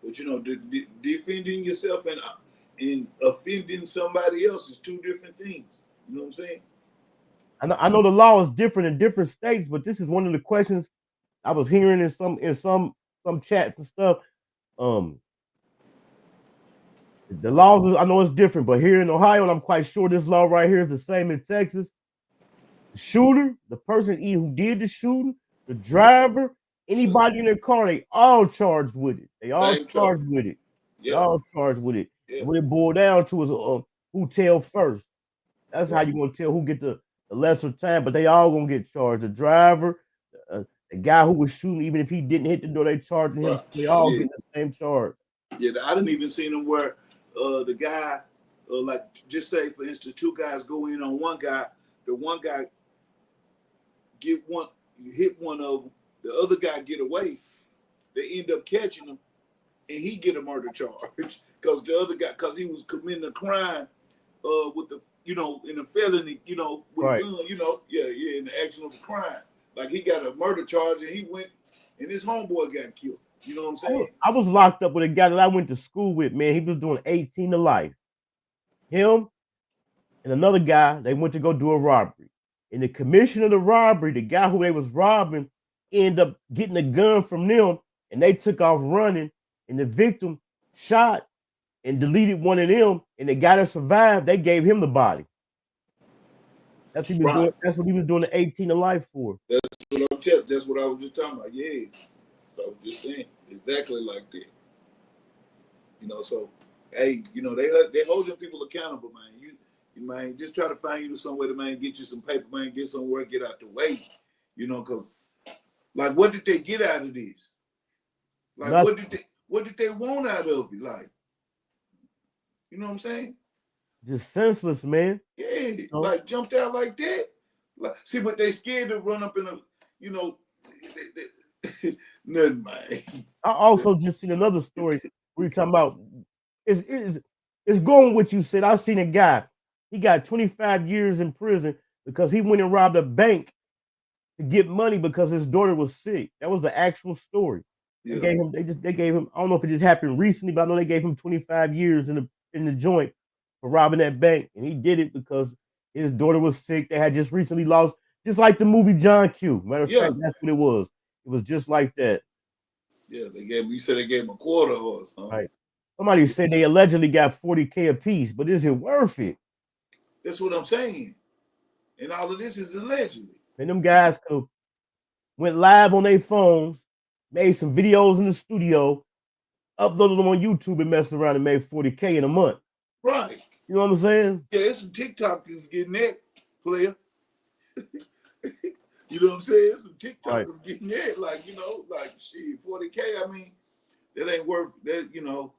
but defending yourself and offending somebody else is two different things. You know what I'm saying? I know the law is different in different states, but this is one of the questions I was hearing in some chats and stuff. The laws, I know it's different, but here in Ohio, and I'm quite sure this law right here is the same in Texas. The shooter, the person who did the shooting, the driver, anybody in their car, they all charged with it. They all charged with it. Yep. They all charged with it. Yep. What it boiled down to is who tell first. That's how you're gonna tell who get the lesser time, but they all gonna get charged. The driver, the guy who was shooting, even if he didn't hit the door, they charging him. They all get the same charge. Yeah, I didn't even see them where the guy, like, just say for instance, two guys go in on one guy. The one guy hit one of them. The other guy get away. They end up catching him, and he get a murder charge because the other guy, because he was committing a crime, with the in a felony, with a gun, in the action of a crime. Like he got a murder charge, and he went, and his homeboy got killed. You know what I'm saying? I was locked up with a guy that I went to school with, man. He was doing 18 to life. Him and another guy, they went to go do a robbery. In the commission of the robbery, the guy who they was robbing ended up getting a gun from them, and they took off running, and the victim shot and deleted one of them, and the guy that survived, they gave him the body. That's what he was doing. That's what he was doing the 18 to life for. That's what I was just talking about. Yeah. So I was just saying exactly like that. So hey, they holding people accountable, man. You man, just try to find you some way to, man, get you some paper, man, get somewhere, get out the way. Because like, what did they get out of this? Like, what did they want out of it? Like, you know what I'm saying? Just senseless, man. Yeah, like jumped out like that. Like, see, but they scared to run up in a, nothing, man. I also just seen another story where you're talking about it's going what you said. I seen a guy, he got 25 years in prison because he went and robbed a bank to get money because his daughter was sick. That was the actual story. Yeah. They gave him, I don't know if it just happened recently, but I know they gave him 25 years in the joint for robbing that bank. And he did it because his daughter was sick. They had just recently lost, just like the movie John Q. Matter of fact, that's what it was. It was just like that. Yeah, you said they gave him a quarter horse, huh? Right. Somebody said they allegedly got $40K a piece, but is it worth it? That's what I'm saying. And all of this is allegedly. And them guys could went live on their phones, made some videos in the studio, uploaded them on YouTube and messed around and made 40K in a month. Right. You know what I'm saying? Yeah, it's some TikTokers getting that, player. You know what I'm saying? Some TikTokers getting that. Like, you know, like, shit, 40K, I mean, that ain't worth that, you know.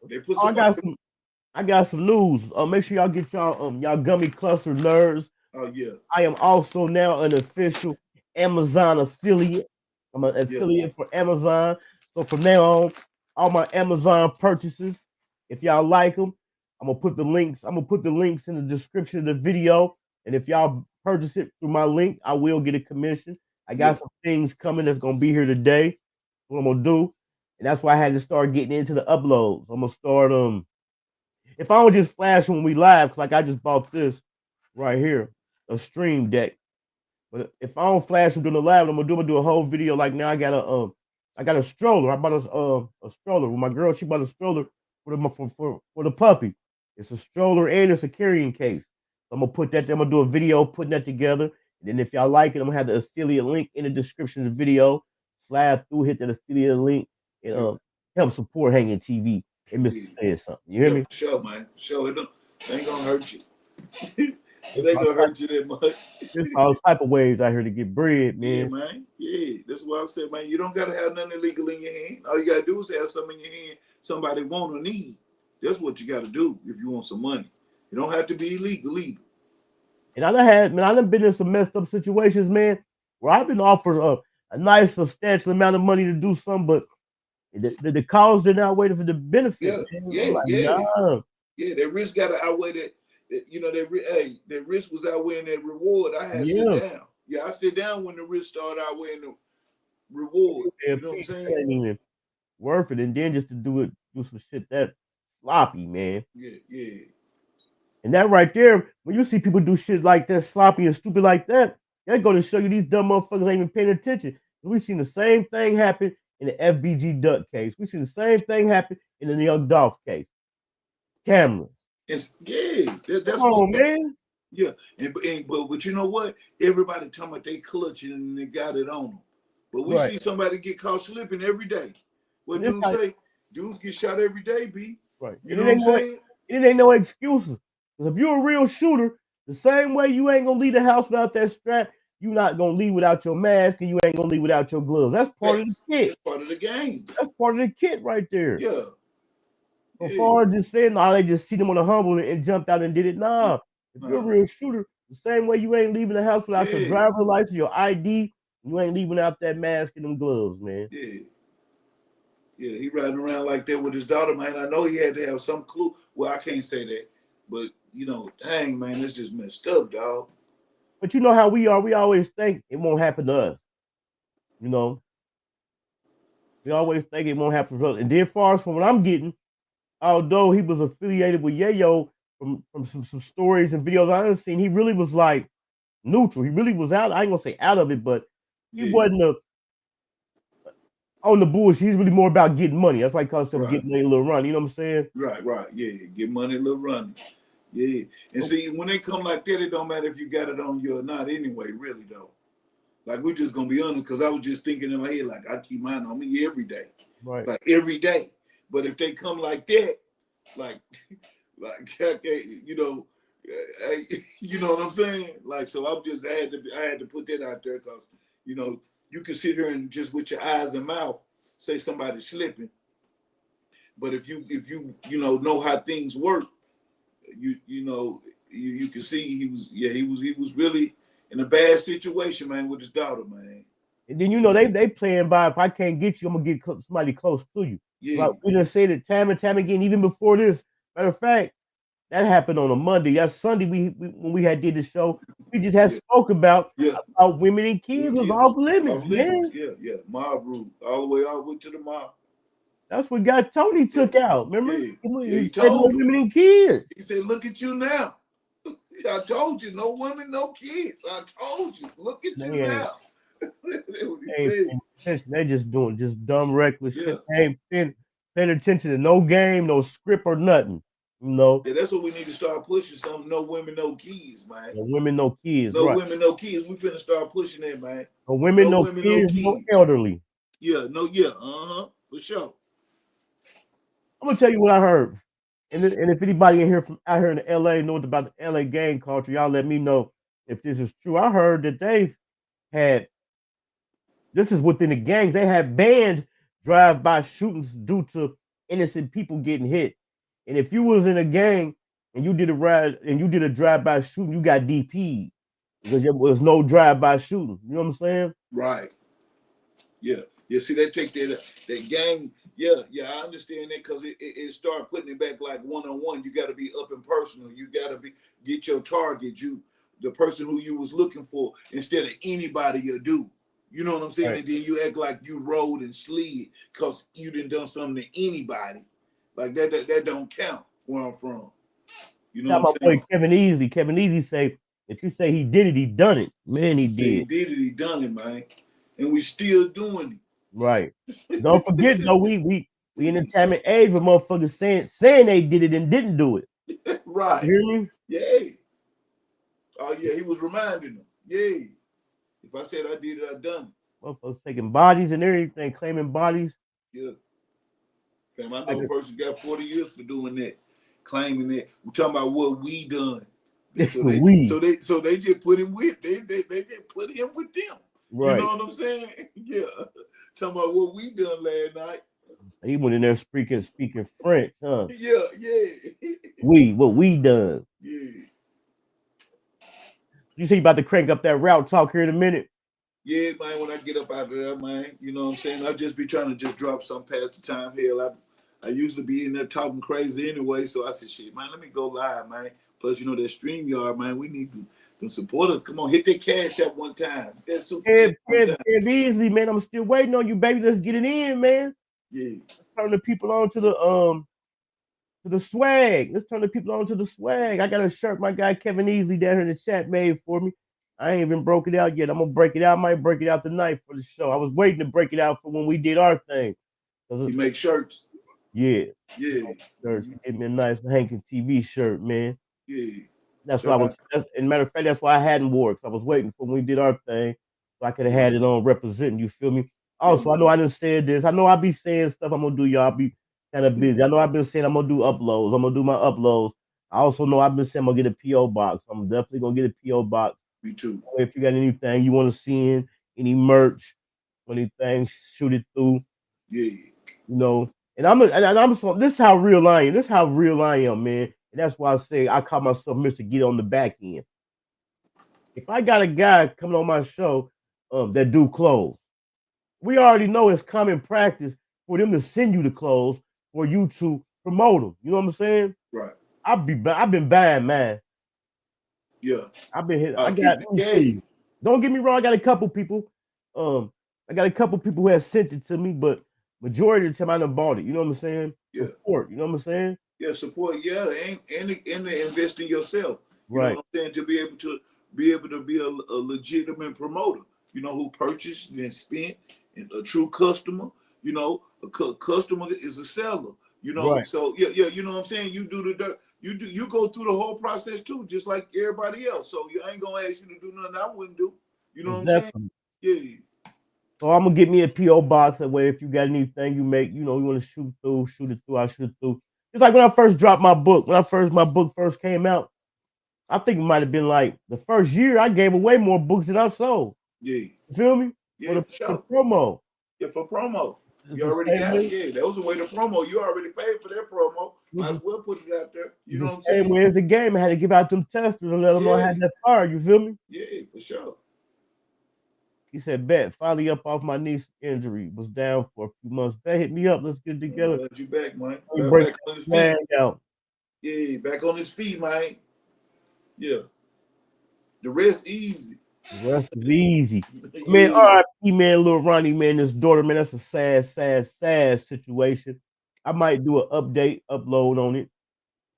They put some I got some news. Make sure y'all get y'all gummy cluster nerds. Oh yeah. I am also now an official Amazon affiliate. I'm an affiliate for Amazon. So from now on, all my Amazon purchases, if y'all like them, I'm gonna put the links in the description of the video. And if y'all purchase it through my link, I will get a commission. I got some things coming that's gonna be here today. What I'm gonna do, and that's why I had to start getting into the uploads. I'm gonna start if I don't just flash when we live, cause like I just bought this right here, a stream deck. But if I don't flash them during the live, I'm gonna do a whole video. Like now I got a stroller. I bought a stroller with my girl. She bought a stroller for the puppy. It's a stroller and it's a carrying case. So I'm gonna put that there. I'm gonna do a video putting that together. And then if y'all like it, I'm gonna have the affiliate link in the description of the video. Slide through, hit that affiliate link, and help support Hankin TV. And Mr. said something. You hear me? For sure, man. For sure. It ain't gonna hurt you. It ain't gonna hurt you that much. There's all type of ways out here to get bread, man. Yeah, man. Yeah. That's what I said, man. You don't gotta have nothing illegal in your hand. All you gotta do is have something in your hand somebody want or need. That's what you gotta do if you want some money. You don't have to be illegal either. And I done been in some messed up situations, man, where I've been offered a nice substantial amount of money to do something, but the cause did not outweigh for the benefit. Yeah, that risk got to outweigh that. You know, that risk was outweighing that reward. I had to sit down. Yeah, I sit down when the risk started outweighing the reward. You know what I'm saying? Ain't even worth it, and then just to do some shit that sloppy, man. Yeah. And that right there, when you see people do shit like that, sloppy and stupid like that, that go to show you these dumb motherfuckers ain't even paying attention. We've seen the same thing happen in the FBG Duck case. We've seen the same thing happen in the Young Dolph case. Cameras. That's man. Yeah, but you know what? Everybody talking about they clutching and they got it on them. But we see somebody get caught slipping every day. What dudes say? Dudes get shot every day, B. Right. You know what I'm saying? It ain't no excuses. Because if you're a real shooter, the same way you ain't gonna leave the house without that strap, you're not gonna leave without your mask, and you ain't gonna leave without your gloves. That's part of the kit. That's part of the game. That's part of the kit right there. Yeah. Before just saying, they just see them on the humble and jumped out and did it. Nah. If you're a real shooter, the same way you ain't leaving the house without your driver's license, your ID, you ain't leaving out that mask and them gloves, man. Yeah, he riding around like that with his daughter, man. I know he had to have some clue. Well, I can't say that, but you know, dang, man, it's just messed up, dog. But you know how we are. We always think it won't happen to us. You know, we always think it won't happen to us. And then, far as from what I'm getting, although he was affiliated with Yayo from some stories and videos I done seen, he really was like neutral. He really was out. I ain't gonna say out of it, but he wasn't on the bullshit. He's really more about getting money. That's why he calls himself getting a little run. You know what I'm saying? Right. Yeah, get money, little run. Yeah. And see, when they come like that, it don't matter if you got it on you or not anyway, really, though. Like, we're just going to be honest, because I was just thinking in my head, like, I keep mine on me every day. Right. Like, every day. But if they come like that, like you know what I'm saying? Like, so I had to put that out there because, you know, you can sit here and just with your eyes and mouth say somebody's slipping. But if you know how things work, you can see he was really in a bad situation, man, with his daughter, man. And then they playing by, if I can't get you, I'm gonna get somebody close to you. Yeah. Like we done said it time and time again, even before this. Matter of fact, that happened on a Monday. That Sunday when we had did the show, we just had spoke about women and kids was off limits, man. Yeah. Mob rule all the way to the mob. That's what got Tony took out. Remember? He told women and kids. He said, "Look at you now." I told you, no women, no kids. I told you, look at you now. That's what he said. They just doing dumb, reckless shit. They ain't paying attention to no game, no script or nothing. You know, Yeah, that's what we need to start pushing. Some no women, no kids, man. No women, no kids. No Right. women, no kids. We finna start pushing that, man. No women, no women, kids, no elderly. Yeah, for sure. I'm gonna tell you what I heard, and if anybody in here from out here in LA knows about the LA gang culture, y'all let me know if this is true. I heard that they had, this is within the gangs, they had banned drive-by shootings due to innocent people getting hit. And if you was in a gang and you did a ride and you did a drive-by shooting, you got DP'd because there was no drive-by shooting. You know what I'm saying? Right. Yeah. Yeah. See, they take that gang. Yeah. I understand that because it start putting it back like one-on-one. You got to be up and personal. You got to get your target. The person who you was looking for instead of anybody you do. You know what I'm saying? Right. And then you act like you rode and slid because you done something to anybody. Like that don't count where I'm from. You know what I'm saying? Kevin Easy say, if you say he did it, he done it. Man, he did. He did it, he done it, man. And we still doing it. Right. Don't forget though, we in the time and age where motherfuckers saying they did it and didn't do it. Right. You hear me? Yeah. Oh yeah, he was reminding them. Yeah. If I said I did it, I done it. Motherfuckers taking bodies and everything, claiming bodies. Yeah. Fam, I know a person got 40 years for doing that, claiming that. We're talking about what we done. So they just put him with they just put him with them. Right. You know what I'm saying? Yeah. Talking about what we done last night. He went in there speaking French, huh? Yeah. What we done. Yeah. You say you about to crank up that route talk here in a minute? Yeah, man, when I get up out of there, man, you know what I'm saying? I'll just be trying to just drop some past the time. Hell, I usually be in there talking crazy anyway, so I said, shit, man, let me go live, man. Plus, you know, that StreamYard, man, we need to support us. Come on, hit that cash up one time. That's super easy, man. I'm still waiting on you, baby. Let's get it in, man. Yeah. Let's turn the people on to the swag. Let's turn the people on to the swag. I got a shirt my guy Kevin Easley down here in the chat made for me. I ain't even broke it out yet. I'm gonna break it out. I might break it out tonight for the show. I was waiting to break it out for when we did our thing. You make shirts? Yeah. Yeah. Shirts. He gave me a nice Hankin TV shirt, man. Yeah. That's why as a matter of fact, that's why I hadn't wore it, because I was waiting for when we did our thing, so I could have had it on representing. You feel me? Also, I know I done said this. I know I be saying stuff I'm gonna do, y'all. Be kind of busy. I know I've been saying I'm gonna do uploads. I'm gonna do my uploads. I also know I've been saying I'm gonna get a PO box. I'm definitely gonna get a PO box. Me too. If you got anything you want to see in, any merch, anything, shoot it through. Yeah. You know, and I'm so this is how real I am. This is how real I am, man. And that's why I say I call myself Mr. Get on the back end. If I got a guy coming on my show that do clothes, we already know it's common practice for them to send you the clothes for you to promote them. You know what I'm saying? Right. I've been buying mine. Yeah. I've been hit. Don't get me wrong, I got a couple people. I got a couple people who have sent it to me, but majority of the time I done bought it. You know what I'm saying? Yeah. Support, you know what I'm saying? Yeah, support, yeah, and invest in yourself. You right. know what I'm saying? To be able to be a legitimate promoter, you know, who purchased and spent, and a true customer, you know, a customer is a seller, you know. Right. So yeah, you know what I'm saying? You do the dirt. You go through the whole process too, just like everybody else. So I ain't gonna ask you to do nothing I wouldn't do. You know what I'm saying? Yeah. So I'm gonna get me a PO box that way. If you got anything you make, you know, you want to shoot it through. I shoot it through. It's like when I first dropped my book. When my book first came out, I think it might have been like the first year I gave away more books than I sold. Yeah. You feel me? Yeah, for promo. Yeah, for promo. You already got it. Yeah, that was a way to promo. You already paid for that promo. Might as well put it out there. You know what I'm saying? Same way as the game, I had to give out them testers and let them know I had that fire. You feel me? Yeah, for sure. He said, bet, finally up off my knee injury. Was down for a few months. Bet, hit me up. Let's get it together. Glad you back, man. Back on his feet. Out. Yeah, back on his feet, man. Yeah. The rest easy. The rest is easy. Man, R.I.P. man, little Ronnie, man, his daughter, man, that's a sad situation. I might do an upload on it.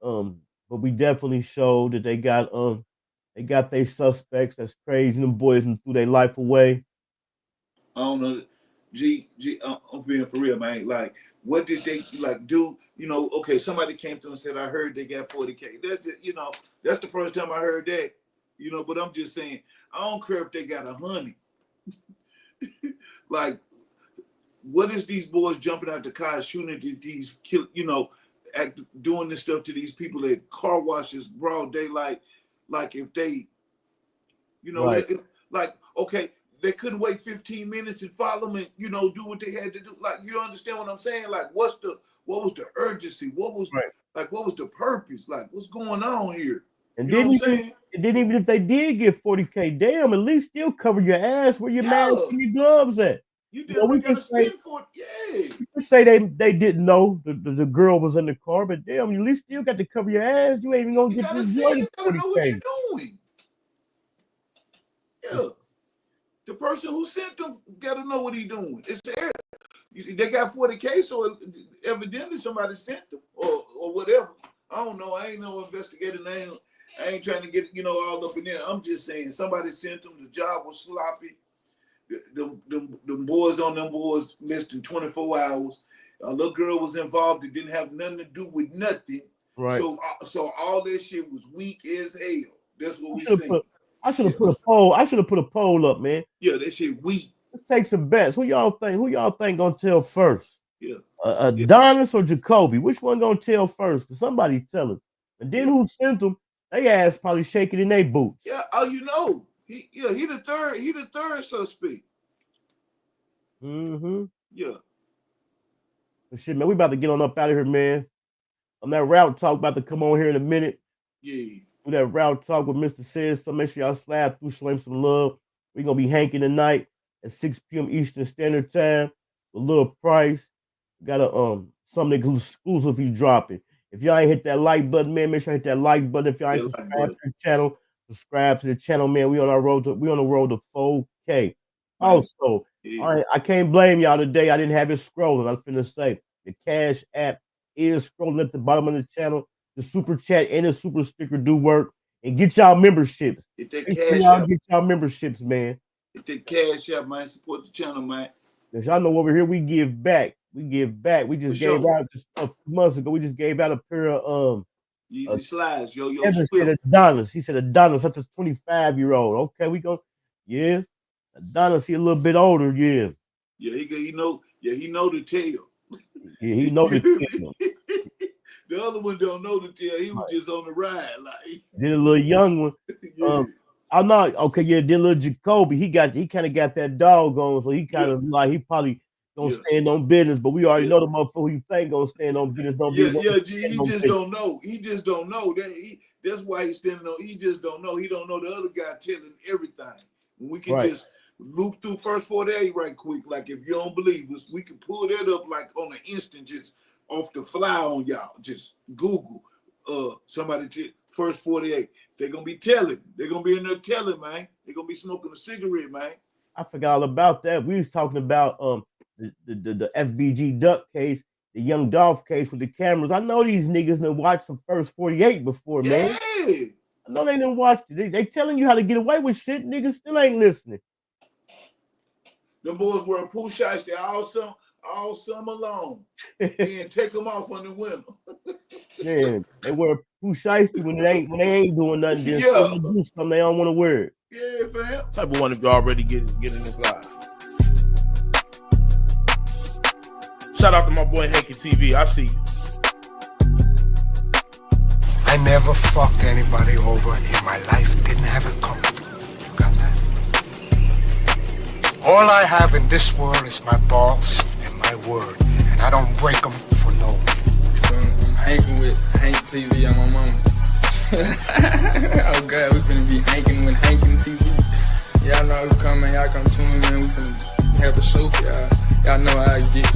But we definitely showed that they got their suspects. That's crazy. Them boys threw their life away. I don't know. I'm being for real, man. Like what did they like do? You know, okay, somebody came through and said, I heard they got 40K. That's the, you know, that's the first time I heard that. You know, but I'm just saying, I don't care if they got 100. Like, what is these boys jumping out the car, shooting at these, you know, doing this stuff to these people at car washes, broad daylight? Like, if they, you know, Right. like, okay, they couldn't wait 15 minutes and follow them and, you know, do what they had to do. Like, you understand what I'm saying? Like, what was the urgency? What was what was the purpose? Like, what's going on here? And you know what I'm saying? And then even if they did get 40K, damn, at least still cover your ass where your mask and your gloves at. You know, we gotta can say, spend for it. Yeah. we can say they didn't know the girl was in the car, but damn, you at least still got to cover your ass. You ain't even gonna get this You gotta know what you're doing. Yeah. The person who sent them gotta know what he's doing. It's there. You see, they got 40K, so evidently somebody sent them or whatever. I don't know. I ain't no investigator. I ain't trying to get, you know, all up in there. I'm just saying somebody sent them. The job was sloppy. The boys on them boys less than 24 hours. A little girl was involved. It didn't have nothing to do with nothing. Right. So all that shit was weak as hell. That's what we saying. I should have put a poll. I should have put a poll up, man. Yeah, that shit weak. Let's take some bets. Who y'all think gonna tell first? Yeah. Adonis or Jacoby? Which one gonna tell first? Cause somebody tell him. And then who sent them? They ass probably shaking in their boots. Yeah. Oh, you know. He the third suspect. Mm-hmm. Yeah. But shit, man, we about to get on up out of here, man. On that route talk about to come on here in a minute. Yeah. Do that route talk with Mr. Says. So make sure y'all slide through, show him some love. We're gonna be hanking tonight at 6 p.m. Eastern Standard Time. A little price. Got a something exclusive he dropping. If y'all ain't hit that like button, man, make sure you hit that like button. If y'all ain't subscribed to the channel, subscribe to the channel, man. We on the road to 4K. Also, I can't blame y'all today. I didn't have it scrolling. I was finna say the Cash App is scrolling at the bottom of the channel. The super chat and the super sticker do work. And get y'all memberships. Get that Get y'all memberships, man. Get that Cash App, man. Support the channel, man. Because y'all know over here we give back. We give back. We just gave out just a few months ago. We just gave out a pair of Easy slides, yo. Evan said Adonis. He said Adonis, such as 25-year-old. Okay, we go. Yeah. Adonis, he a little bit older, yeah. Yeah, he know the tale. Yeah, he know the tale. The other one don't know the tale. He was just on the ride, like. Then a little young one. Yeah. I'm not okay. Yeah, then little Jacoby, he kind of got that dog on, so he kind of like he probably gonna stand on business. But we already know the motherfucker who you think gonna stand on business. He just don't know. He just don't know that. That's why he's standing on. He just don't know. He don't know the other guy telling everything. We can just loop through first 48 right quick. Like if you don't believe us, we can pull that up like on an instant, just off the fly on y'all. Just Google somebody first 48. They're gonna be telling. They're gonna be in there telling, man. They're gonna be smoking a cigarette, man. I forgot all about that. We was talking about the FBG Duck case, the Young Dolph case with the cameras. I know these niggas done watched some first 48 before, man. I know they done watched it. They telling you how to get away with shit. Niggas still ain't listening. Them boys wearing pool shots all summer long. And take them off on the winter. Man, they wear pool shiesty when they ain't doing nothing. Then do something they don't want to wear it. Yeah, fam. Type of one if you already get in this live. Shout out to my boy Hankin TV. I see you. I never fucked anybody over in my life. Didn't have it comfortable. You got that? All I have in this world is my balls and my word. And I don't break them for no one. I'm hanking with Hank TV on my mama. Oh God, we finna be hanking with Hankin TV. Y'all know who come, man. Y'all come tune in, man. We finna have a show for y'all. Y'all know how I get.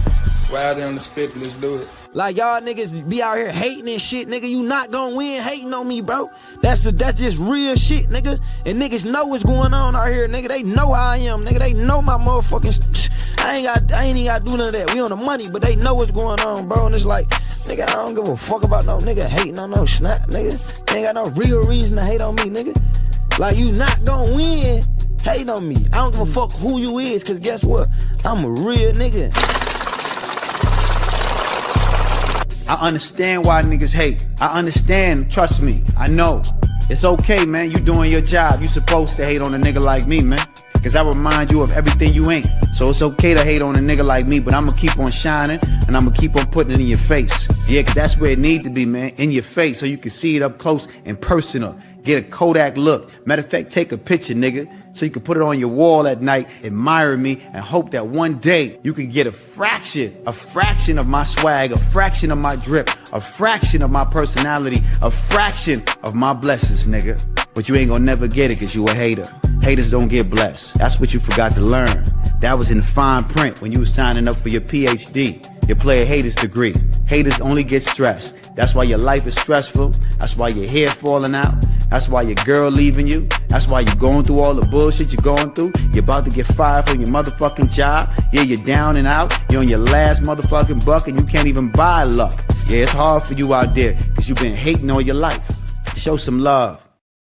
Wild on the spit, let's do it. Like y'all niggas be out here hating and shit, nigga. You not gonna win hating on me, bro. That's just real shit, nigga. And niggas know what's going on out here, nigga. They know how I am, nigga. They know my motherfucking. I ain't even gotta do none of that. We on the money, but they know what's going on, bro. And it's like, nigga, I don't give a fuck about no nigga hating on no snap, nigga. Ain't got no real reason to hate on me, nigga. Like you not gonna win hating on me. I don't give a fuck who you is, cause guess what? I'm a real nigga. I understand why niggas hate. I understand, trust me, I know. It's okay, man, you doing your job. You supposed to hate on a nigga like me, man. Cause I remind you of everything you ain't. So it's okay to hate on a nigga like me, but I'ma keep on shining and I'ma keep on putting it in your face. Yeah, cause that's where it need to be, man, in your face, so you can see it up close and personal. Get a Kodak look. Matter of fact, take a picture, nigga, so you can put it on your wall at night, admire me, and hope that one day you can get a fraction of my swag, a fraction of my drip, a fraction of my personality, a fraction of my blessings, nigga. But you ain't gonna never get it cause you a hater. Haters don't get blessed. That's what you forgot to learn. That was in fine print when you was signing up for your PhD, your player haters degree. Haters only get stressed. That's why your life is stressful. That's why your hair falling out. That's why your girl leaving you. That's why you're going through all the bullshit you're going through. You're about to get fired from your motherfucking job. Yeah, you're down and out. You're on your last motherfucking buck and you can't even buy luck. Yeah, it's hard for you out there because you've been hating all your life. Show some love.